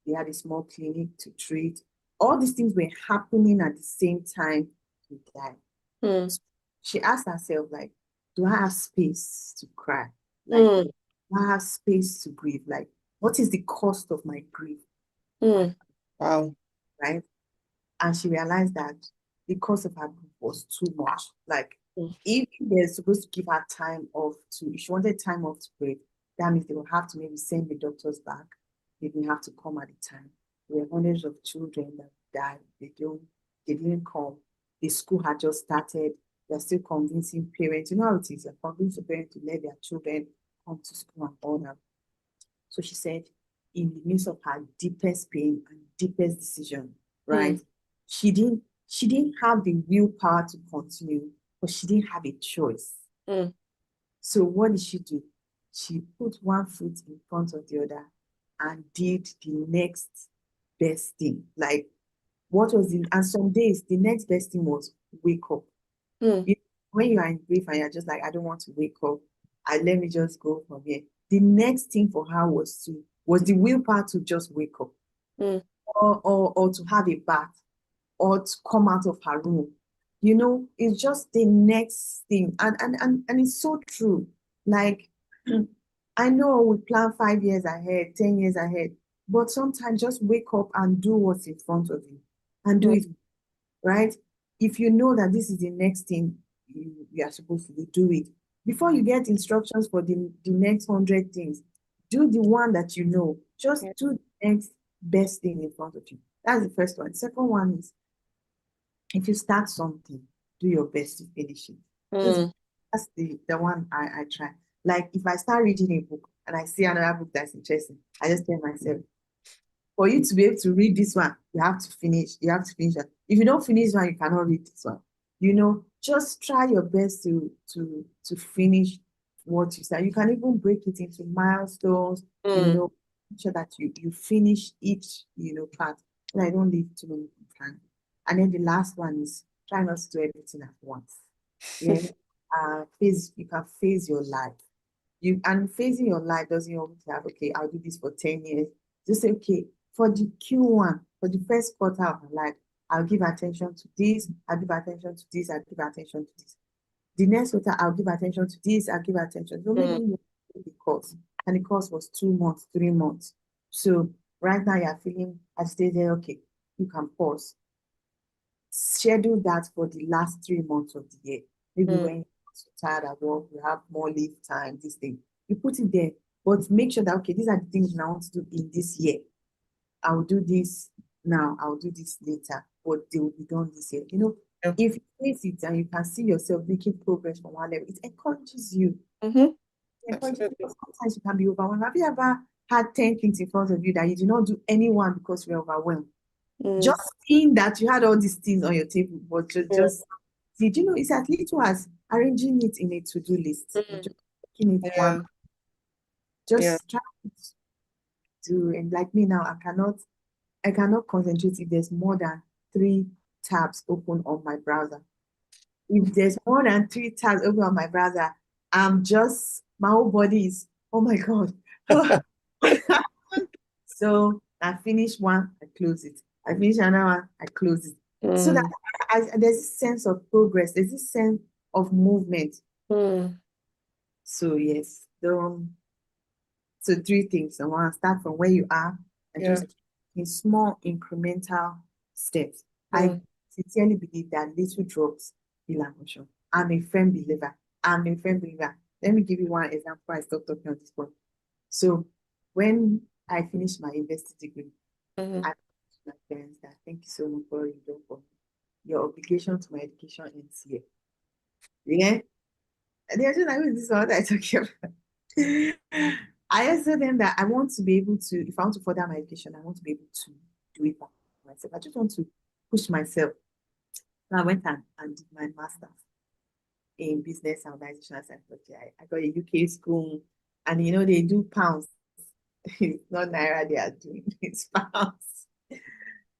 they had a small clinic to treat. All these things were happening at the same time he died. Mm, So she asked herself, like, do I have space to cry? Like, mm, do I have space to grieve? Like, what is the cost of my grief? mm. Wow. Right? And she realized that the cost of her grief was too much. Like, Mm, if they're supposed to give her time off if she wanted time off to breathe, that means they will have to maybe send the doctors back. They didn't have to come at the time. There were hundreds of children that died. They didn't come. The school had just started. They're still convincing parents. You know how it is. They're convincing parents to let their children come to school and all that. So she said, in the midst of her deepest pain and deepest decision, mm, right? She didn't have the willpower to continue, but she didn't have a choice. mm, So what did she do? She put one foot in front of the other and did the next best thing. Like and some days the next best thing was wake up. mm, You, when you are in grief and you're just like, I don't want to wake up, let me just go from here. The next thing for her was the willpower to just wake up, mm, or to have a bath, or to come out of her room. It's just the next thing. And it's so true. Like, I know we plan 5 years ahead, 10 years ahead, but sometimes just wake up and do what's in front of you and do mm. it, right? If you know that this is the next thing you are supposed to do it. Before you get instructions for the next 100 things, do the one that you know. Just Yeah. do the next best thing in front of you. That's the first one. Second one is if you start something, do your best to finish it. That's, Mm, that's the one I try. Like if I start reading a book and I see another book that's interesting, I just tell myself, for you to be able to read this one, you have to finish. You have to finish that. If you don't finish one, you cannot read this one. Just try your best to finish what you start. You can even break it into milestones, mm, make sure that you finish each, part. And I don't leave too many time. And then the last one is try not to do everything at once. Yeah. You can phase your life. And phasing your life doesn't always have, okay, I'll do this for 10 years. Just say, okay, for the Q1, for the first quarter of my life, I'll give attention to this, I'll give attention to this, I'll give attention to this. The next quarter, I'll give attention to this, I'll give attention. So maybe mm, you take the course, and the course was 2 months, 3 months. So right now you're feeling at the stage there, okay, you can pause. Schedule that for the last 3 months of the year. Maybe mm, when you're so tired at work, you have more leave time, this thing. You put it there, but make sure that, okay, these are the things I want to do in this year. I'll do this now, I'll do this later, but they will be done this year. yeah. If you face it and you can see yourself making progress from one level, it encourages you. Mm-hmm. It encourages you Absolutely. because sometimes you can be overwhelmed. Have you ever had 10 things in front of you that you did not do any one because you're overwhelmed? Mm, Just seeing that you had all these things on your table, but mm, did you know it's as little as arranging it in a to-do list, mm. just making it one, Yeah, yeah. just try to, and like me now, I cannot concentrate if there's more than 3 tabs open on my browser. If there's more than 3 tabs open on my browser, my whole body is, oh my God. So I finish one, I close it. I finish another one, I close it. So that Mm, there's this sense of progress, there's this sense of movement. mm, So yes, so 3 things. I want to start from where you are and yeah. just in small incremental steps. I Mm, sincerely believe that little drops build an ocean. I'm a firm believer. I'm a firm believer. Let me give you one example. I stopped talking on this point. So when I finished my university degree, mm, I told my parents that thank you so much for all you do for me. Your obligation to my education ends here. Yeah. And they're just like, "Who is this one that I talking about?" I also them that I want to be able to, if I want to further my education, I want to be able to do it by myself. I just want to push myself. So I went and did my master's in business and organizational psychology. I got a UK school, and they do pounds. It's not naira they are doing, it's pounds.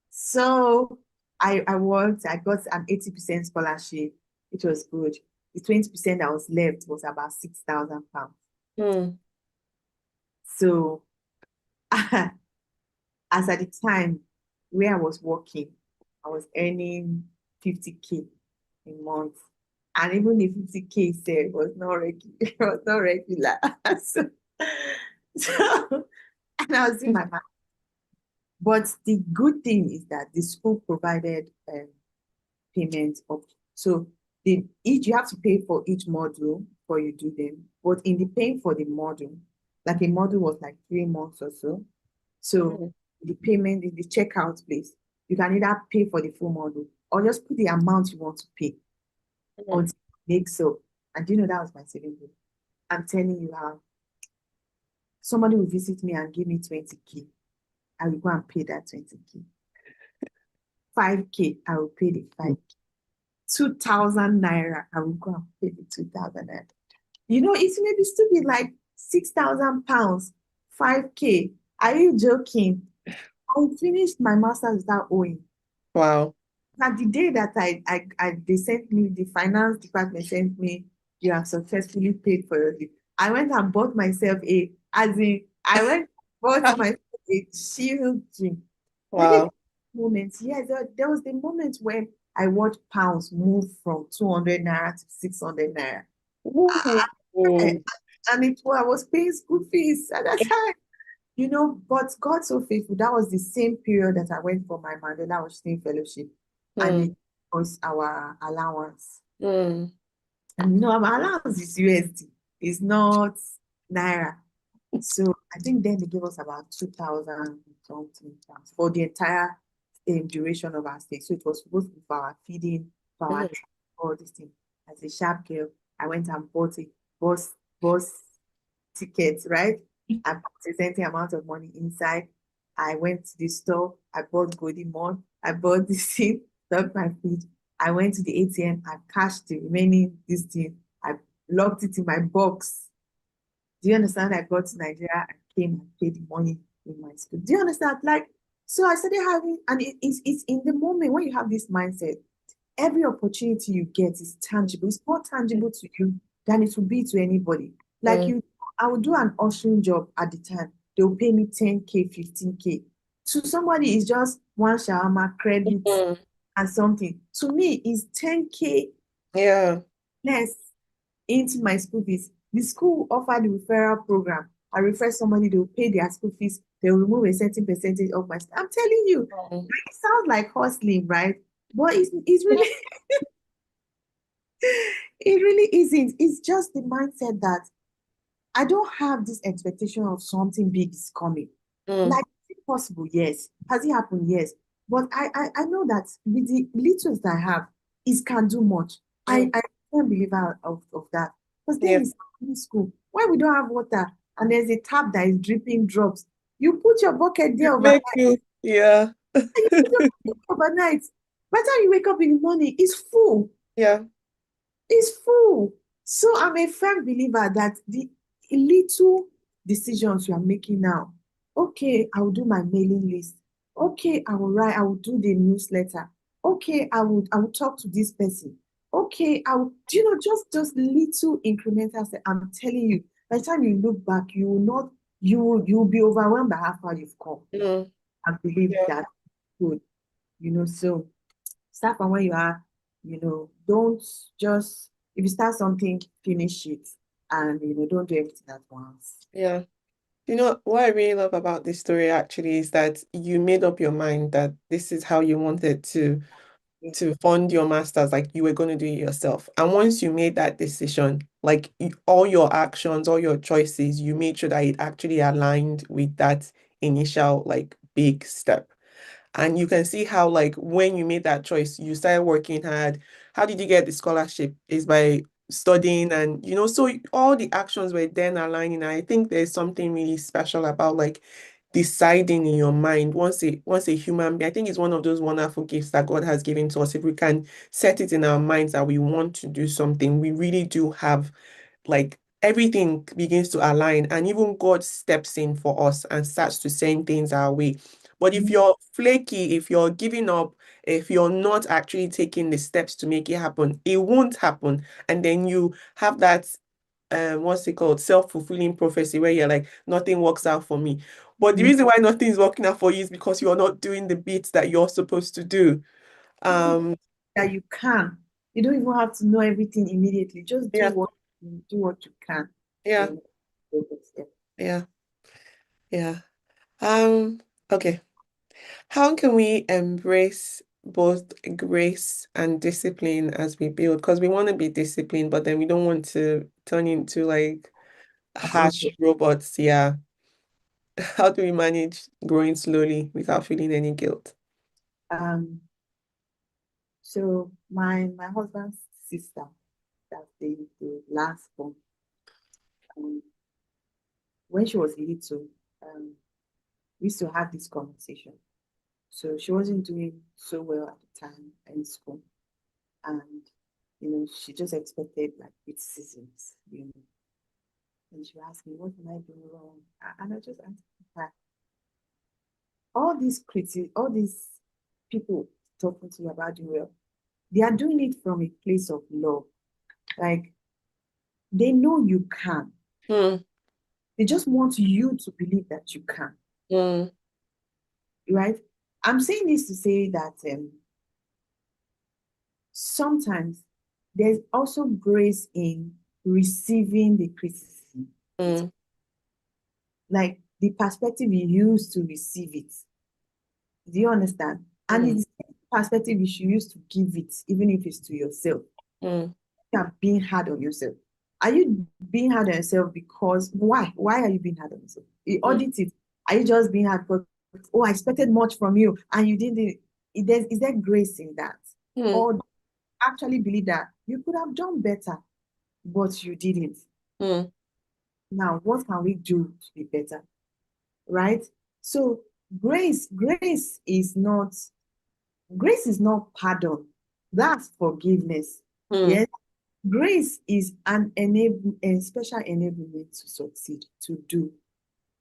So I worked, I got an 80% scholarship, which was good. The 20% that was left was about £6,000. mm, So as at the time where I was working, I was earning 50K a month. And even the 50K said was not regular, it was not regular. so, so and I was in my mind. But the good thing is that the school provided payment of so each you have to pay for each module before you do them. But in the paying for the module, like a module was like 3 months or so. So mm, the payment in the checkout place, you can either pay for the full module or just put the amount you want to pay mm. until it makes up. And do you know that was my saving goal? I'm telling you how somebody will visit me and give me 20K. I will go and pay that 20K. 5K, I will pay the 5K. 2,000 naira, I will go and pay the 2,000 naira. It may be still be like 6,000 pounds, 5K. Are you joking? I finished my master's without owing. Wow. Now, the day that they sent me, the finance department sent me, you have successfully paid for your leave. I went and bought myself I went and bought myself a chill drink. Let me Wow. moment. Yes, there was the moment when I watched pounds move from 200 naira to 600 naira. Ooh. I, Mm, and I was paying school fees at that time. But God so faithful. That was the same period that I went for my Mandela Washington Fellowship, and it mm, was our allowance. mm. And our allowance is USD, it's not Naira. So I think then they gave us about 2,000 something pounds for the entire duration of our stay. So it was supposed to be for our feeding, for our Mm, all these things. As a sharp girl, I went and bought a bus ticket, right? I put a certain amount of money inside. I went to the store. I bought Golden Mon. I bought this thing, stocked my feet. I went to the ATM. I cashed the remaining this thing. I locked it in my box. Do you understand? I got to Nigeria. I came and paid the money in my school. Do you understand? Like, so I started having, and it's in the moment when you have this mindset, every opportunity you get is tangible. It's more tangible to you than it will be to anybody. Like mm, you, I would do an ushering job at the time. They'll pay me 10K, 15K. To somebody, it's just one shawarma credit mm. and something. To me, it's 10K Yeah. less into my school fees. The school offered the referral program. I refer somebody, they'll pay their school fees, they'll remove a certain percentage of my. I'm telling you, Mm. like, it sounds like hustling, right? But it's really it really isn't. It's just the mindset that I don't have this expectation of something big is coming. Mm, Like, is it possible? Yes. Has it happened? Yes. But I know that with the little that I have, it can do much. mm. I'm a believer of that. Because then Yeah. in secondary school, when we don't have water and there's a tap that is dripping drops, you put your bucket It there overnight. make you, yeah. And you put your bucket overnight. By the time you wake up in the morning, it's full. Yeah. It's full. So I'm a firm believer that the little decisions you are making now, okay, I will do my mailing list. Okay, I will do the newsletter. Okay, I will talk to this person. Okay, just little incremental step. I'm telling you, by the time you look back, you will not, you'll be overwhelmed by how far you've come. Mm, I believe yeah. that good, so start from where you are, don't just, if you start something, finish it, and don't do everything at once. Yeah. You know, what I really love about this story actually is that you made up your mind that this is how you wanted Yeah. to fund your master's, like you were going to do it yourself. And once you made that decision, like all your actions, all your choices, you made sure that it actually aligned with that initial like big step. And you can see how, like, when you made that choice, you started working hard. How did you get the scholarship? Is by studying, and so all the actions were then aligning. And I think there's something really special about like deciding in your mind once a human being. I think it's one of those wonderful gifts that God has given to us. If we can set it in our minds that we want to do something, we really do have like everything begins to align, and even God steps in for us and starts to send things our way. But if Mhm. you're flaky, if you're giving up, if you're not actually taking the steps to make it happen, it won't happen. And then you have that what's it called? Self-fulfilling prophecy, where you're like, nothing works out for me. But the Mhm. reason why nothing is working out for you is because you're not doing the bits that you're supposed to do. Um, That you can. You don't even have to know everything immediately. Just yeah, do what you can. yeah, And yeah. yeah, yeah. Um, okay. How can we embrace both grace and discipline as we build? Because we want to be disciplined, but then we don't want to turn into like harsh Okay. robots. Yeah. How do we manage growing slowly without feeling any guilt? Um, so my husband's sister, that's the last one, um, when she was little, um, we used to have this conversation. So she wasn't doing so well at the time in school. And, she just expected like criticisms. And she asked me, what am I doing wrong? And I just asked her, all these people talking to you about doing well, they are doing it from a place of love. Like, they know you can. Hmm. They just want you to believe that you can, Hmm. right? I'm saying this to say that sometimes there's also grace in receiving the criticism. It's Hmm. like the perspective you use to receive it. Do you understand? And Hmm. it's the same perspective you should use to give it, even if it's to yourself. Hmm. You are being hard on yourself. Are you being hard on yourself because why? Why are you being hard on yourself? You Hmm. audit it. Are you just being hard because, oh, I expected much from you and you didn't do it? is there grace in that? Mm, Or actually believe that you could have done better, but you didn't. mm, Now, what can we do to be better? Right? So grace is not pardon. That's forgiveness. mm, Yes. Grace is a special enablement to succeed, to do,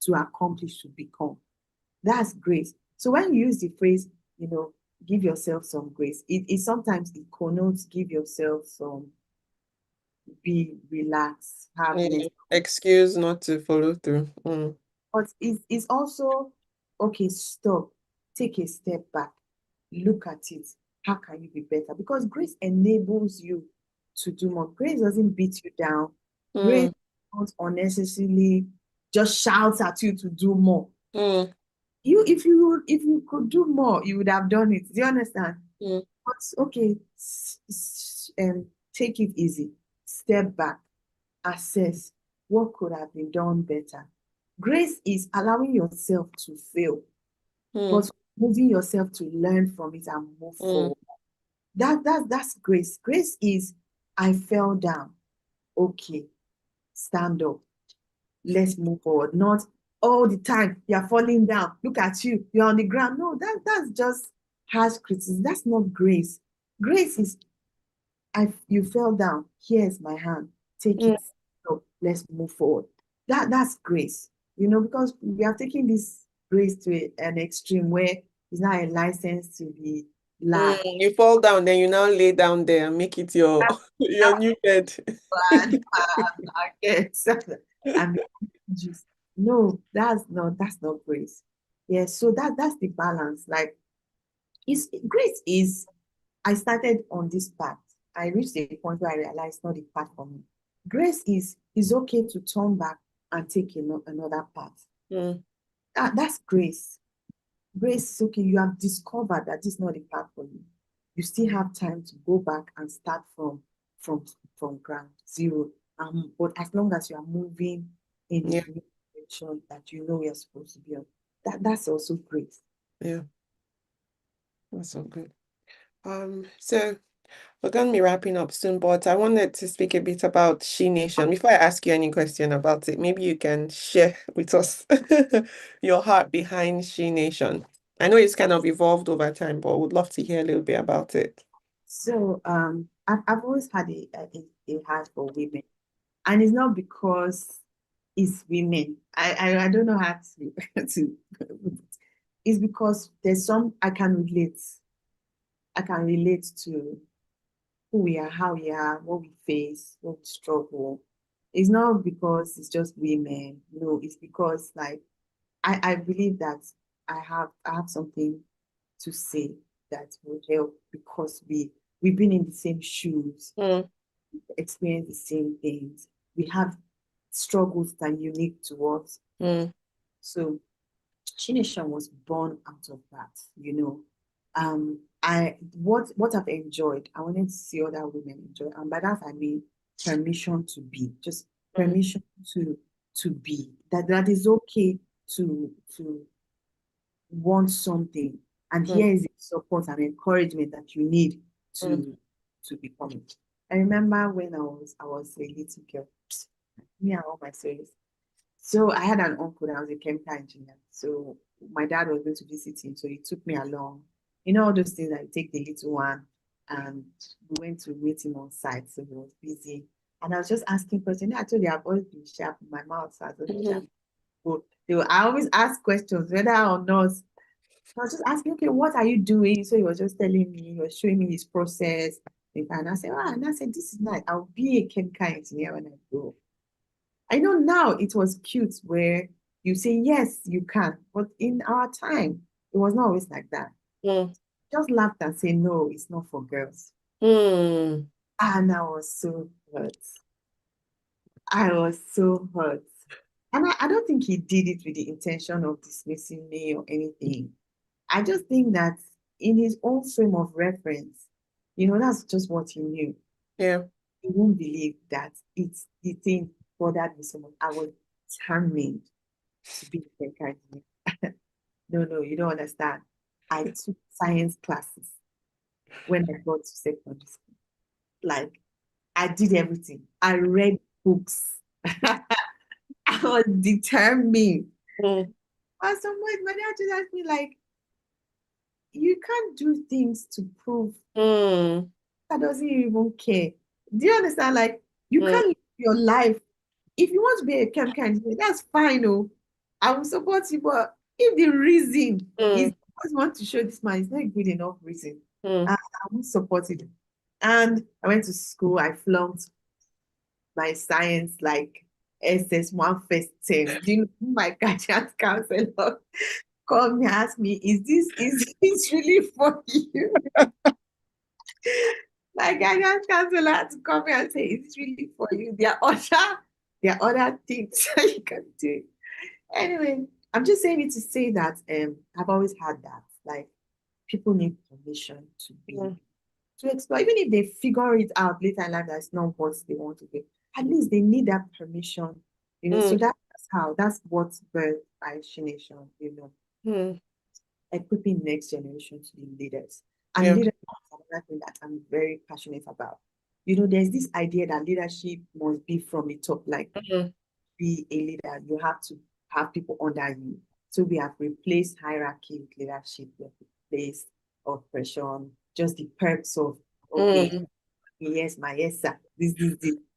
to accomplish, to become. That's grace. So when you use the phrase, give yourself some grace, it sometimes it connotes give yourself some, be relaxed, have less. yeah. Excuse not to follow through. Mm, But it's also, okay, stop, take a step back, look at it. How can you be better? Because grace enables you to do more. Grace doesn't beat you down. Grace mm, doesn't unnecessarily just shout at you to do more. mm, If you could do more, you would have done it. Do you understand? mm, But okay, take it easy, step back, assess what could have been done better. Grace is allowing yourself to fail, mm, but moving yourself to learn from it and move mm, forward. That's grace. Grace is, I fell down. Okay, stand up. Let's move forward. Not all the time you're falling down. Look at you, you're on the ground. No, that's just harsh criticism. That's not grace. Grace is, you fell down. Here's my hand. Take mm, it. So let's move forward. That's grace. Because we are taking this grace to an extreme where it's not a license to be mm. lax. You fall down, then you now lay down there and make it your your That new bed. one, I get. I'm just no, that's not grace. Yes, so that's the balance. Like, grace is, I started on this path. I reached a point where I realized it's not the path for me. Grace is okay to turn back and take another path. Mm, That's grace. Grace is okay. You have discovered that this is not the path for you. You still have time to go back and start from from ground zero. But as long as you are moving in yeah, a new direction that you're supposed to be on, that's also grace. yeah, that's so good. So we're going to be wrapping up soon, but I wanted to speak a bit about She Nation. Before I ask you any question about it, maybe you can share with us your heart behind She Nation. I know it's kind of evolved over time, but would love to hear a little bit about it. So I've always had a heart for women, and it's not because it's women. I don't know how to to. It's because there's some I can relate. I can relate to who we are, how we are, what we face, what we struggle. It's not because it's just women. No, it's because, like, I believe that I have something to say that will help, because we've been in the same shoes, Mm, experienced the same things. We have struggles that are unique to us. mm, So Chinisha was born out of that. What I've enjoyed, I wanted to see other women enjoy, and by that I mean permission to be, just mm, permission to be. That is okay to want something, and mm, here is the support and encouragement that you need mm, to become it. I remember when I was a little girl, me and all my stories. So I had an uncle that was a chemical engineer. So my dad was going to visit him, so he took me along. All those things, I take the little one, and we went to meet him on site. So he was busy. And I was just asking questions. I told you I've always been sharp in my mouth, so I was always sharp. mhm, But I always ask questions, whether or not. I was just asking, okay, what are you doing? So he was just telling me, he was showing me his process. And I said, this is nice. I'll be a chemical engineer when I grow up. I know now it was cute where you say, yes, you can. But in our time, it was not always like that. mm, Just laughed and say, no, it's not for girls. mm. And I was so hurt. I was so hurt. And I don't think he did it with the intention of dismissing me or anything. I just think that in his own frame of reference, that's just what he knew. Yeah. He won't believe that the thing bothered me so much. I was determined to be the kind. No, no, you don't understand. I took science classes when I got to secondary school. Like, I did everything. I read books. I was determined. Mm, At some point, my dad just asked me, like, you can't do things to prove mm, that doesn't even care. Do you understand? Like, you mm, can't live your life. If you want to be a chemical engineer, that's fine. Oh, I will support you. But if the reason is mm, because you want to show this man is not a good enough reason, mm, I won't support it. And I went to school. I flunked my science like SS1 first term. Do you know my guidance counselor called me and asked me, is this really for you? My guidance counselor had to come here and say, is this really for you? There are other things you can do. Anyway, I'm just saying it to say that I've always had that. Like, people need permission mm, to explore. Even if they figure it out later in life that's not what they want to do, at least they need that permission, So mm, that's what birth Nation, mm. equipping next generation to be leaders. And Yeah. leadership is another thing that I'm very passionate about. There's this idea that leadership must be from the top, like Mm, be a leader, you have to have people under you. So we have replaced hierarchy with leadership, we have replaced oppression, just the perks of, okay, mm, yes, my yes, sir. This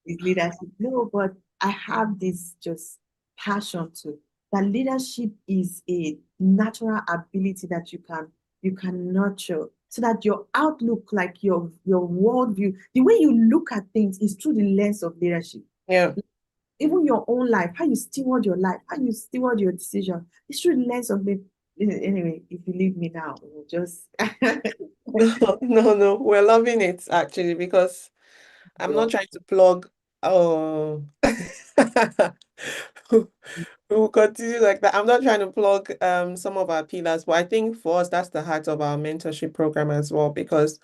leadership. No, but I have this just passion to that leadership is a natural ability that you can nurture so that your outlook, like your worldview, the way you look at things is through the lens of leadership. yeah. Even your own life, how you steward your life, how you steward your decision, it's through the lens of it. Anyway, if you leave me now, we'll just No, no, no. We're loving it actually because I'm not trying to plug. Oh, we'll continue like that. I'm not trying to plug some of our pillars, but I think for us that's the heart of our mentorship program as well because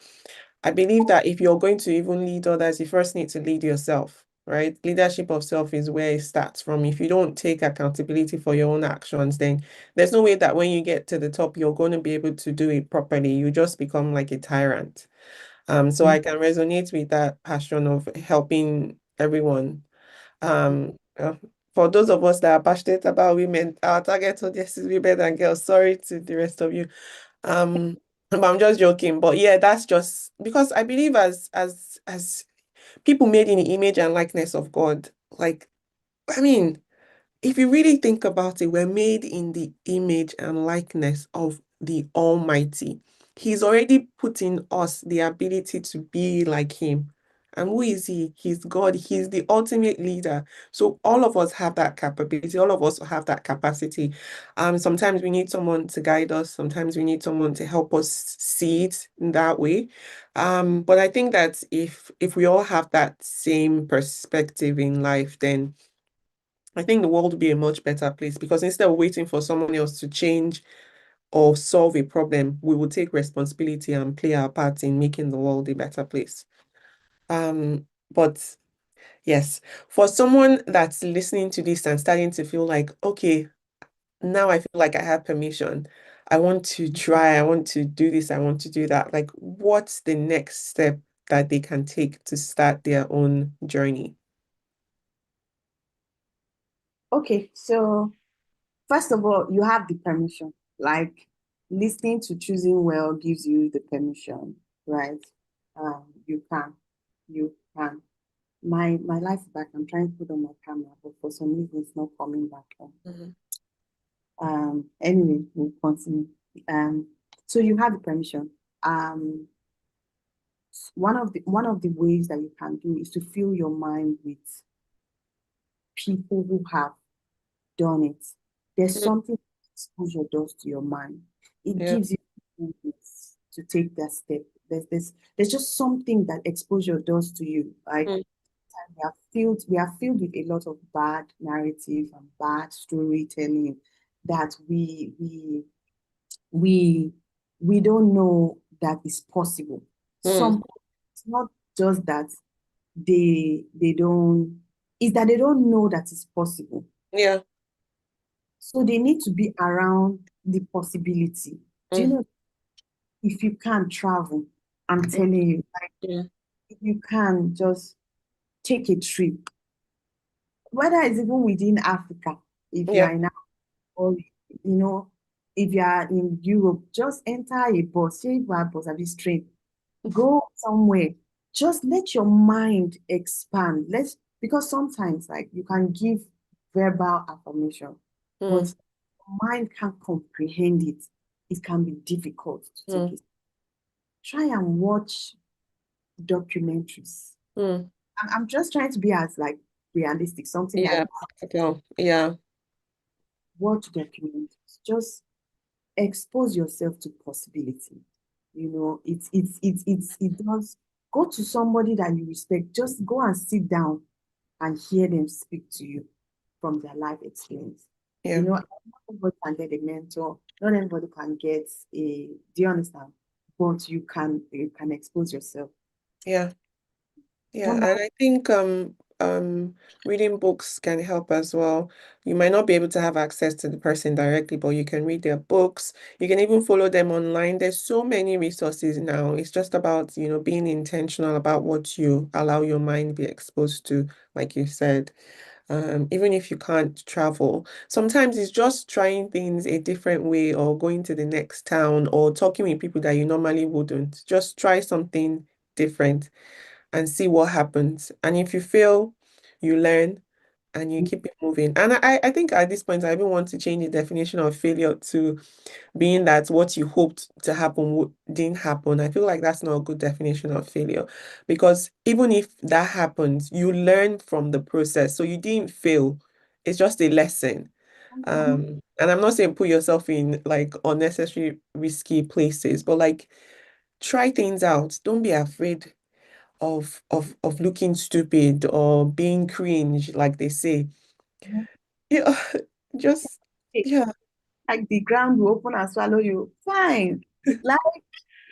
I believe that if you're going to even lead others, you first need to lead yourself, right? Leadership of self is where it starts from. If you don't take accountability for your own actions, then there's no way that when you get to the top, you're going to be able to do it properly. You just become like a tyrant. So I can resonate with that passion of helping everyone. For those of us that are passionate about women, our target audience is women and girls. Sorry to the rest of you. But I'm just joking. But yeah, that's just because I believe as people made in the image and likeness of God, like I mean, if you really think about it, we're made in the image and likeness of the Almighty. He's already put in us the ability to be like him. And who is he? He's God. He's the ultimate leader. So all of us have that capability. All of us have that capacity. Sometimes we need someone to guide us. Sometimes we need someone to help us see it in that way. But I think that if we all have that same perspective in life, then I think the world would be a much better place because instead of waiting for someone else to change or solve a problem, we will take responsibility and play our part in making the world a better place. But yes, for someone that's listening to this and starting to feel like, okay, now I feel like I have permission. I want to try, I want to do this, I want to do that. Like, what's the next step that they can take to start their own journey? Okay, so first of all, you have the permission. Like, listening to choosing well gives you the permission, right? You can, you can. My life back. I'm trying to put on my camera, but for some reason it's not coming back on. Mhm. Anyway, we'll continue. Um, so you have the permission. Um, one of the ways that you can do is to fill your mind with people who have done it. There's Mm, something exposure does to your mind. It yeah. gives you confidence to take that step. There's just something that exposure does to you. Like, Mm, we are filled with a lot of bad narrative and bad storytelling that we we don't know that is possible. mm, Some It's not just that they don't, is that they don't know that it's possible. yeah. So they need to be around the possibility. Do you Mm, know? if you can't travel, I'm telling you, like, Mm. if you can just take a trip, whether it's even within Africa, if you Yeah. are in, or if you are in Europe, just enter a bus, say you are bus, a bit train, go somewhere, just let your mind expand. Because sometimes, like, you can give verbal affirmation, but Mm. mind can't comprehend it. It can be difficult to take Mm. it. Try and watch documentaries. Mm. I'm just trying to be as like realistic, something Yeah. like Practical. Yeah. watch documentaries. Just expose yourself to possibility. It does. Go to somebody that you respect. Just go and sit down and hear them speak to you from their life experience. Yeah. Not everybody can get a mentor. Not everybody can get a. Do you understand? But you can expose yourself. Yeah. Yeah, Number and I think reading books can help as well. You might not be able to have access to the person directly, but you can read their books. You can even follow them online. There's so many resources now. It's just about, being intentional about what you allow your mind be exposed to, like you said. Even if you can't travel, sometimes it's just trying things a different way or going to the next town or talking with people that you normally wouldn't. Just try something different and see what happens. And if you fail, you learn and you keep it moving. And I think at this point, I even want to change the definition of failure to being that what you hoped to happen didn't happen. I feel like that's not a good definition of failure because even if that happens, you learn from the process. So you didn't fail. It's just a lesson. And I'm not saying put yourself in like unnecessary risky places, but like try things out. Don't be afraid of looking stupid or being cringe, like they say. Yeah, just yeah. like the ground will open and swallow you. Fine. Like,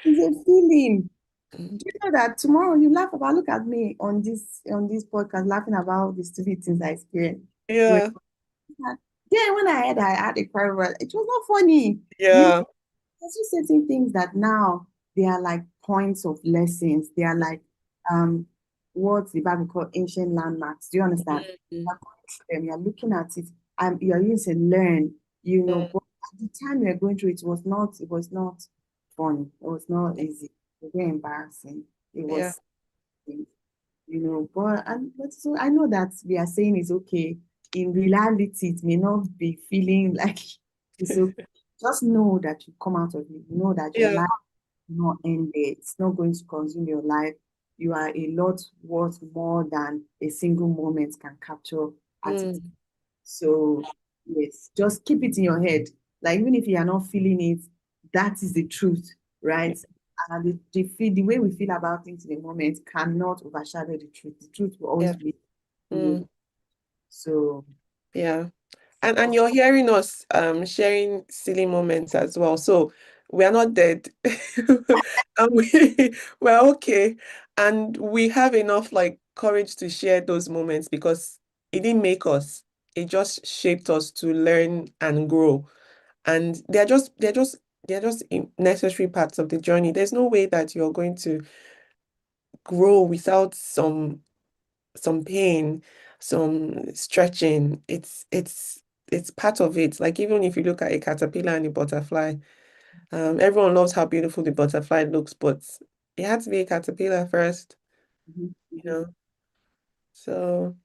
it's a feeling. Mm. Do you know that tomorrow you laugh about, look at me on this podcast laughing about the stupid things I experienced. When Yeah, then when I had a cry, it was not funny. yeah. There's just certain things that now they are like points of lessons. They are like um what the Bible call ancient landmarks. Do you understand? Mm, You're going through them, you're looking at it, and you're using to learn, mm, but at the time you're going through it, it was not fun. It was not easy. It was very embarrassing. It yeah. was but so I know that we are saying it's okay. In reality, it may not be feeling like it's okay. Just know that you come out of it. Know that your Yeah. life is not ended. It's not going to consume your life. You are a lot worth more than a single moment can capture at it. Mm, So yes, just keep it in your head. Like even if you are not feeling it, that is the truth, right? And the way we feel about things in the moment cannot overshadow the truth. The truth will yeah. always be, Mm, so yeah. And you're hearing us sharing silly moments as well. So we are not dead. And we're okay. And we have enough like courage to share those moments because it didn't make us. It just shaped us to learn and grow. And they're just necessary parts of the journey. There's no way that you're going to grow without some pain, some stretching. It's part of it. Like even if you look at a caterpillar and a butterfly, everyone loves how beautiful the butterfly looks, but it had to be a caterpillar first, mhm, you mhm. know. So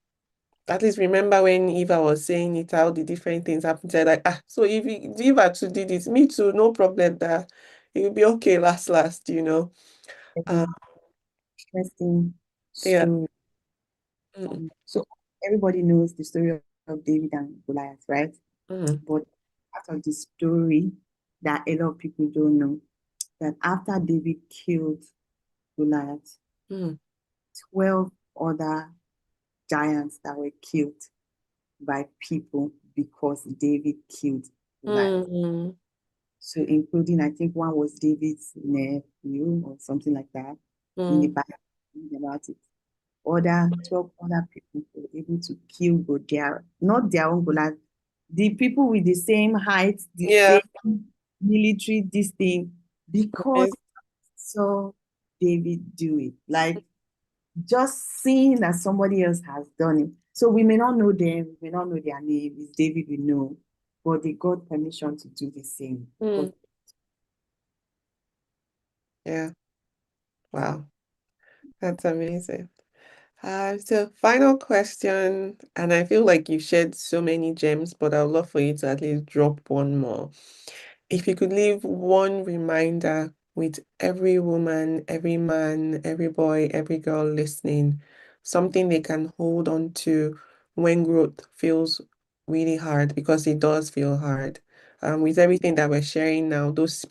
at least remember when Eva was saying it, how the different things happened. Said like, so if Eva too did it, me too, no problem. That it will be okay last. Uh, Interesting yeah. story. Mm, So everybody knows the story of David and Goliath, right? mm, But part of the story that a lot of people don't know, that after David killed Goliath, mm, 12 other giants that were killed by people because David killed Goliath. mm, So, including, I think one was David's nephew or something like that in the mm. Bible about it. 12 other people were able to kill Goliath, not their own Goliath, the people with the same height, the Yeah. same military, this thing. because Amazing. I saw David do it. Like just seeing that somebody else has done it. So we may not know them, we may not know their name, it's David we know, but they got permission to do the same. Mm, Because yeah. Wow. That's amazing. So final question, and I feel like you shared so many gems, but I'd love for you to at least drop one more. If you could leave one reminder with every woman, every man, every boy, every girl listening, something they can hold on to when growth feels really hard, because it does feel hard. With everything that we're sharing now, those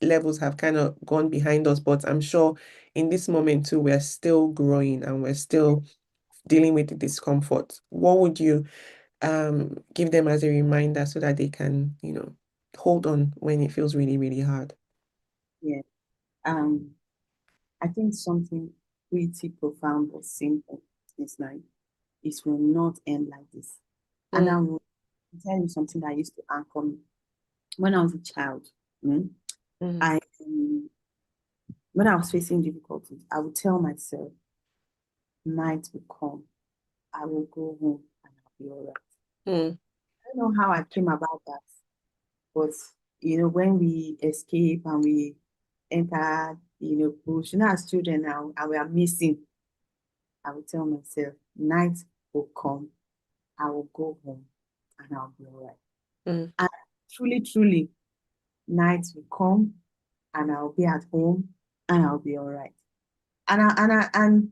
levels have kind of gone behind us, but I'm sure in this moment too, we're still growing and we're still dealing with the discomfort. What would you give them as a reminder so that they can, hold on when it feels really, really hard? yeah, um, I think something pretty profound but simple is like it will not end like this. And Mm, I will tell you something that used to anchor me when I was a child. mm, mm, I when I was facing difficulties, I would tell myself, night will come, I will go home and I'll be all right. mm, I don't know how I came about that, but when we escape and we enter, bush, as children now, and we are missing, I will tell myself, night will come, I will go home and I'll be all right. mm, And truly, truly, night will come and I'll be at home and I'll be all right. And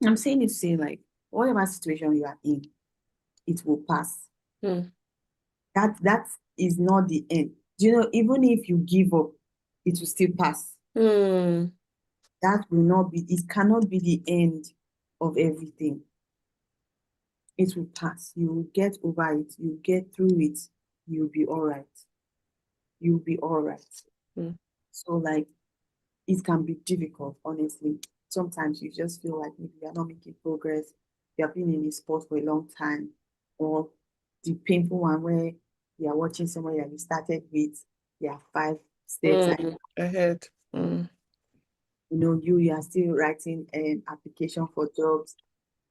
I'm saying it to say like whatever situation you are in, it will pass. mm, That is not the end. Do you know, even if you give up, it will still pass. mm, That will not be, it cannot be the end of everything. It will pass. You will get over it. You get through it. You'll be all right. You'll be all right. mm, So like it can be difficult, honestly. Sometimes you just feel like maybe you're not making progress. You have been in a sport for a long time, or the painful one where you are watching somebody that you started with, you are 5 steps, and ahead. Mm, you are still writing an application for jobs.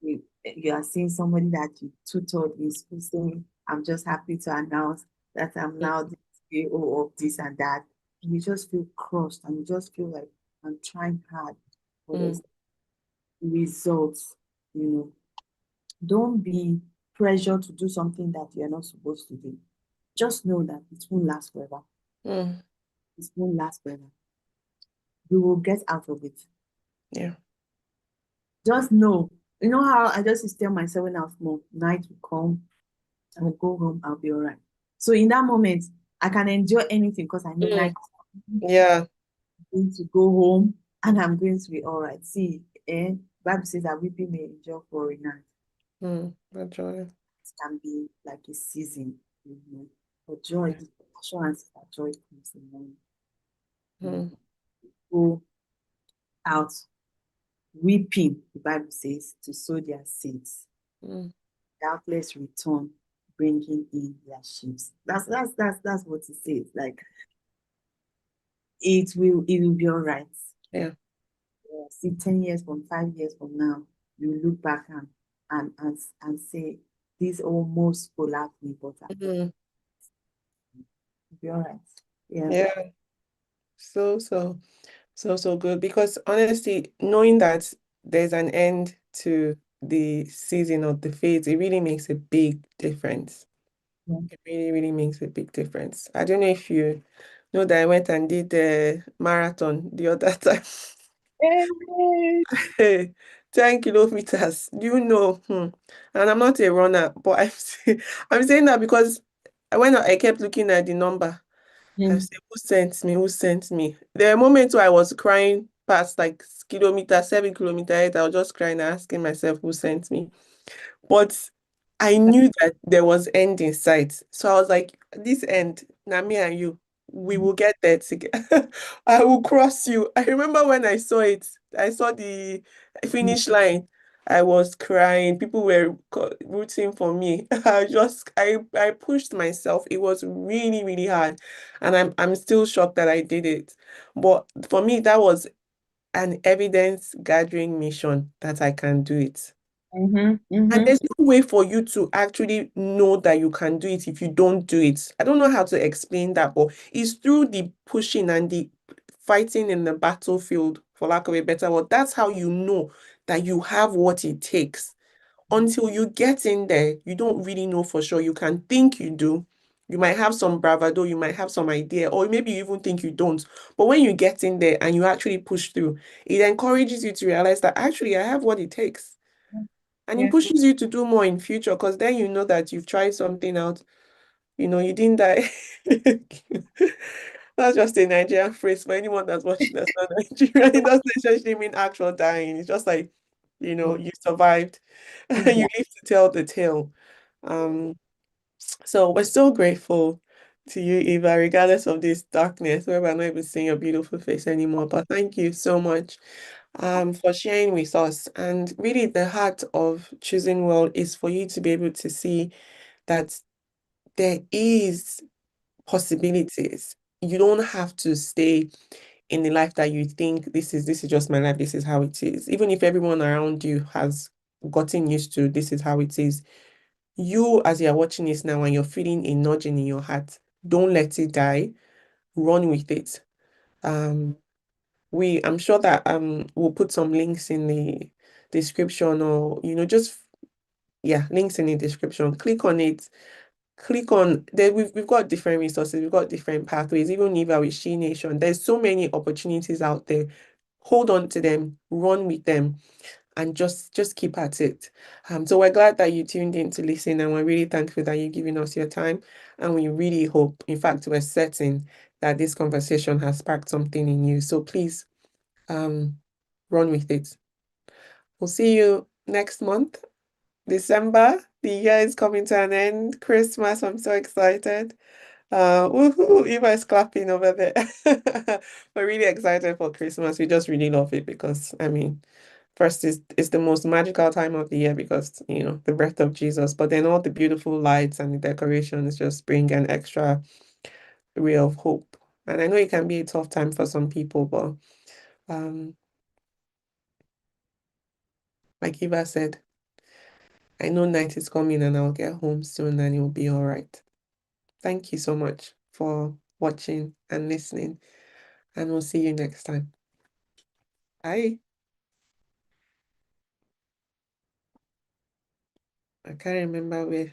You are seeing somebody that you tutored in school saying, I'm just happy to announce that I'm mm, now the CEO of this and that. And you just feel crushed and you just feel like I'm trying hard for mm, this results, you know. Don't be pressured to do something that you're not supposed to do. Just know that it won't last forever. mm, It won't last forever. You will get out of it. yeah. Just know. You know how I just used to tell myself when I was small, night will come, I will go home, I'll be all right. So in that moment, I can enjoy anything because I know Mm, night is yeah. going to go home and I'm going to be all right. See, Bible says that weeping may endure for a night. The joy. It can be like a season, you know. But joy, Yeah. the assurance that joy comes in the morning. You Mm, go out weeping, the Bible says, to sow their seeds. mm, Doubtless return, bringing in their sheaves. That's what it says. Like it will be all right. yeah. Yeah, see, 10 years from 5 years from now, you look back and say, this almost collapsed me, but Mm, it'll be all right. Yeah. yeah. So, so. So, so good, because honestly, knowing that there's an end to the season of the phase, it really makes a big difference. Yeah. It really, really makes a big difference. I don't know if you know that I went and did the marathon the other time. Hey. Hey, 10 kilometers, you know, and I'm not a runner, but I'm saying that because when I kept looking at the number, I Mm. said, who sent me? Who sent me? There are moments where I was crying past like kilometer, 7 kilometers. I was just crying and asking myself who sent me. But I knew that there was end in sight. So I was like, this end, now me and you, we will get there together. I will cross you. I remember when I saw it, I saw the Mm. finish line. I was crying. People were rooting for me. I pushed myself. It was really, really hard. And I'm still shocked that I did it. But for me, that was an evidence gathering mission that I can do it. Mm-hmm. And Mm-hmm. there's no way for you to actually know that you can do it if you don't do it. I don't know how to explain that, but it's through the pushing and the fighting in the battlefield, for lack of a better word. That's how you know that you have what it takes. Until you get in there, you don't really know for sure. You can think you do. You might have some bravado, you might have some idea, or maybe you even think you don't. But when you get in there and you actually push through, it encourages you to realize that actually I have what it takes. And it Yeah. pushes you to do more in future because then you know that you've tried something out. You didn't die. That's just a Nigerian phrase for anyone that's watching that's not Nigerian. It doesn't necessarily mean actual dying. It's just like, you survived and you Exactly. live to tell the tale. Um, so we're so grateful to you, Eva, regardless of this darkness, where we're not even seeing your beautiful face anymore. But thank you so much for sharing with us. And really, the heart of choosing well is for you to be able to see that there is possibilities. You don't have to stay in the life that you think this is just my life, this is how it is. Even if everyone around you has gotten used to this is how it is, you as you're watching this now and you're feeling a nudging in your heart, don't let it die. Run with it. Um, I'm sure that we'll put some links in the description or just yeah, links in the description. Click on it. Click on there. We've got different resources, we've got different pathways, even if with She Nation. There's so many opportunities out there. Hold on to them, run with them, and just keep at it. So we're glad that you tuned in to listen, and we're really thankful that you're giving us your time. And we really hope, in fact, we're certain that this conversation has sparked something in you. So please um run with it. We'll see you next month, December. The year is coming to an end. Christmas, I'm so excited. Woohoo, Eva is clapping over there. We're really excited for Christmas. We just really love it because, I mean, first is the most magical time of the year because, the birth of Jesus, but then all the beautiful lights and the decorations just bring an extra ray of hope. And I know it can be a tough time for some people, but um, like Eva said, I know night is coming and I'll get home soon and it'll be all right. Thank you so much for watching and listening, and we'll see you next time. Bye. I can't remember where.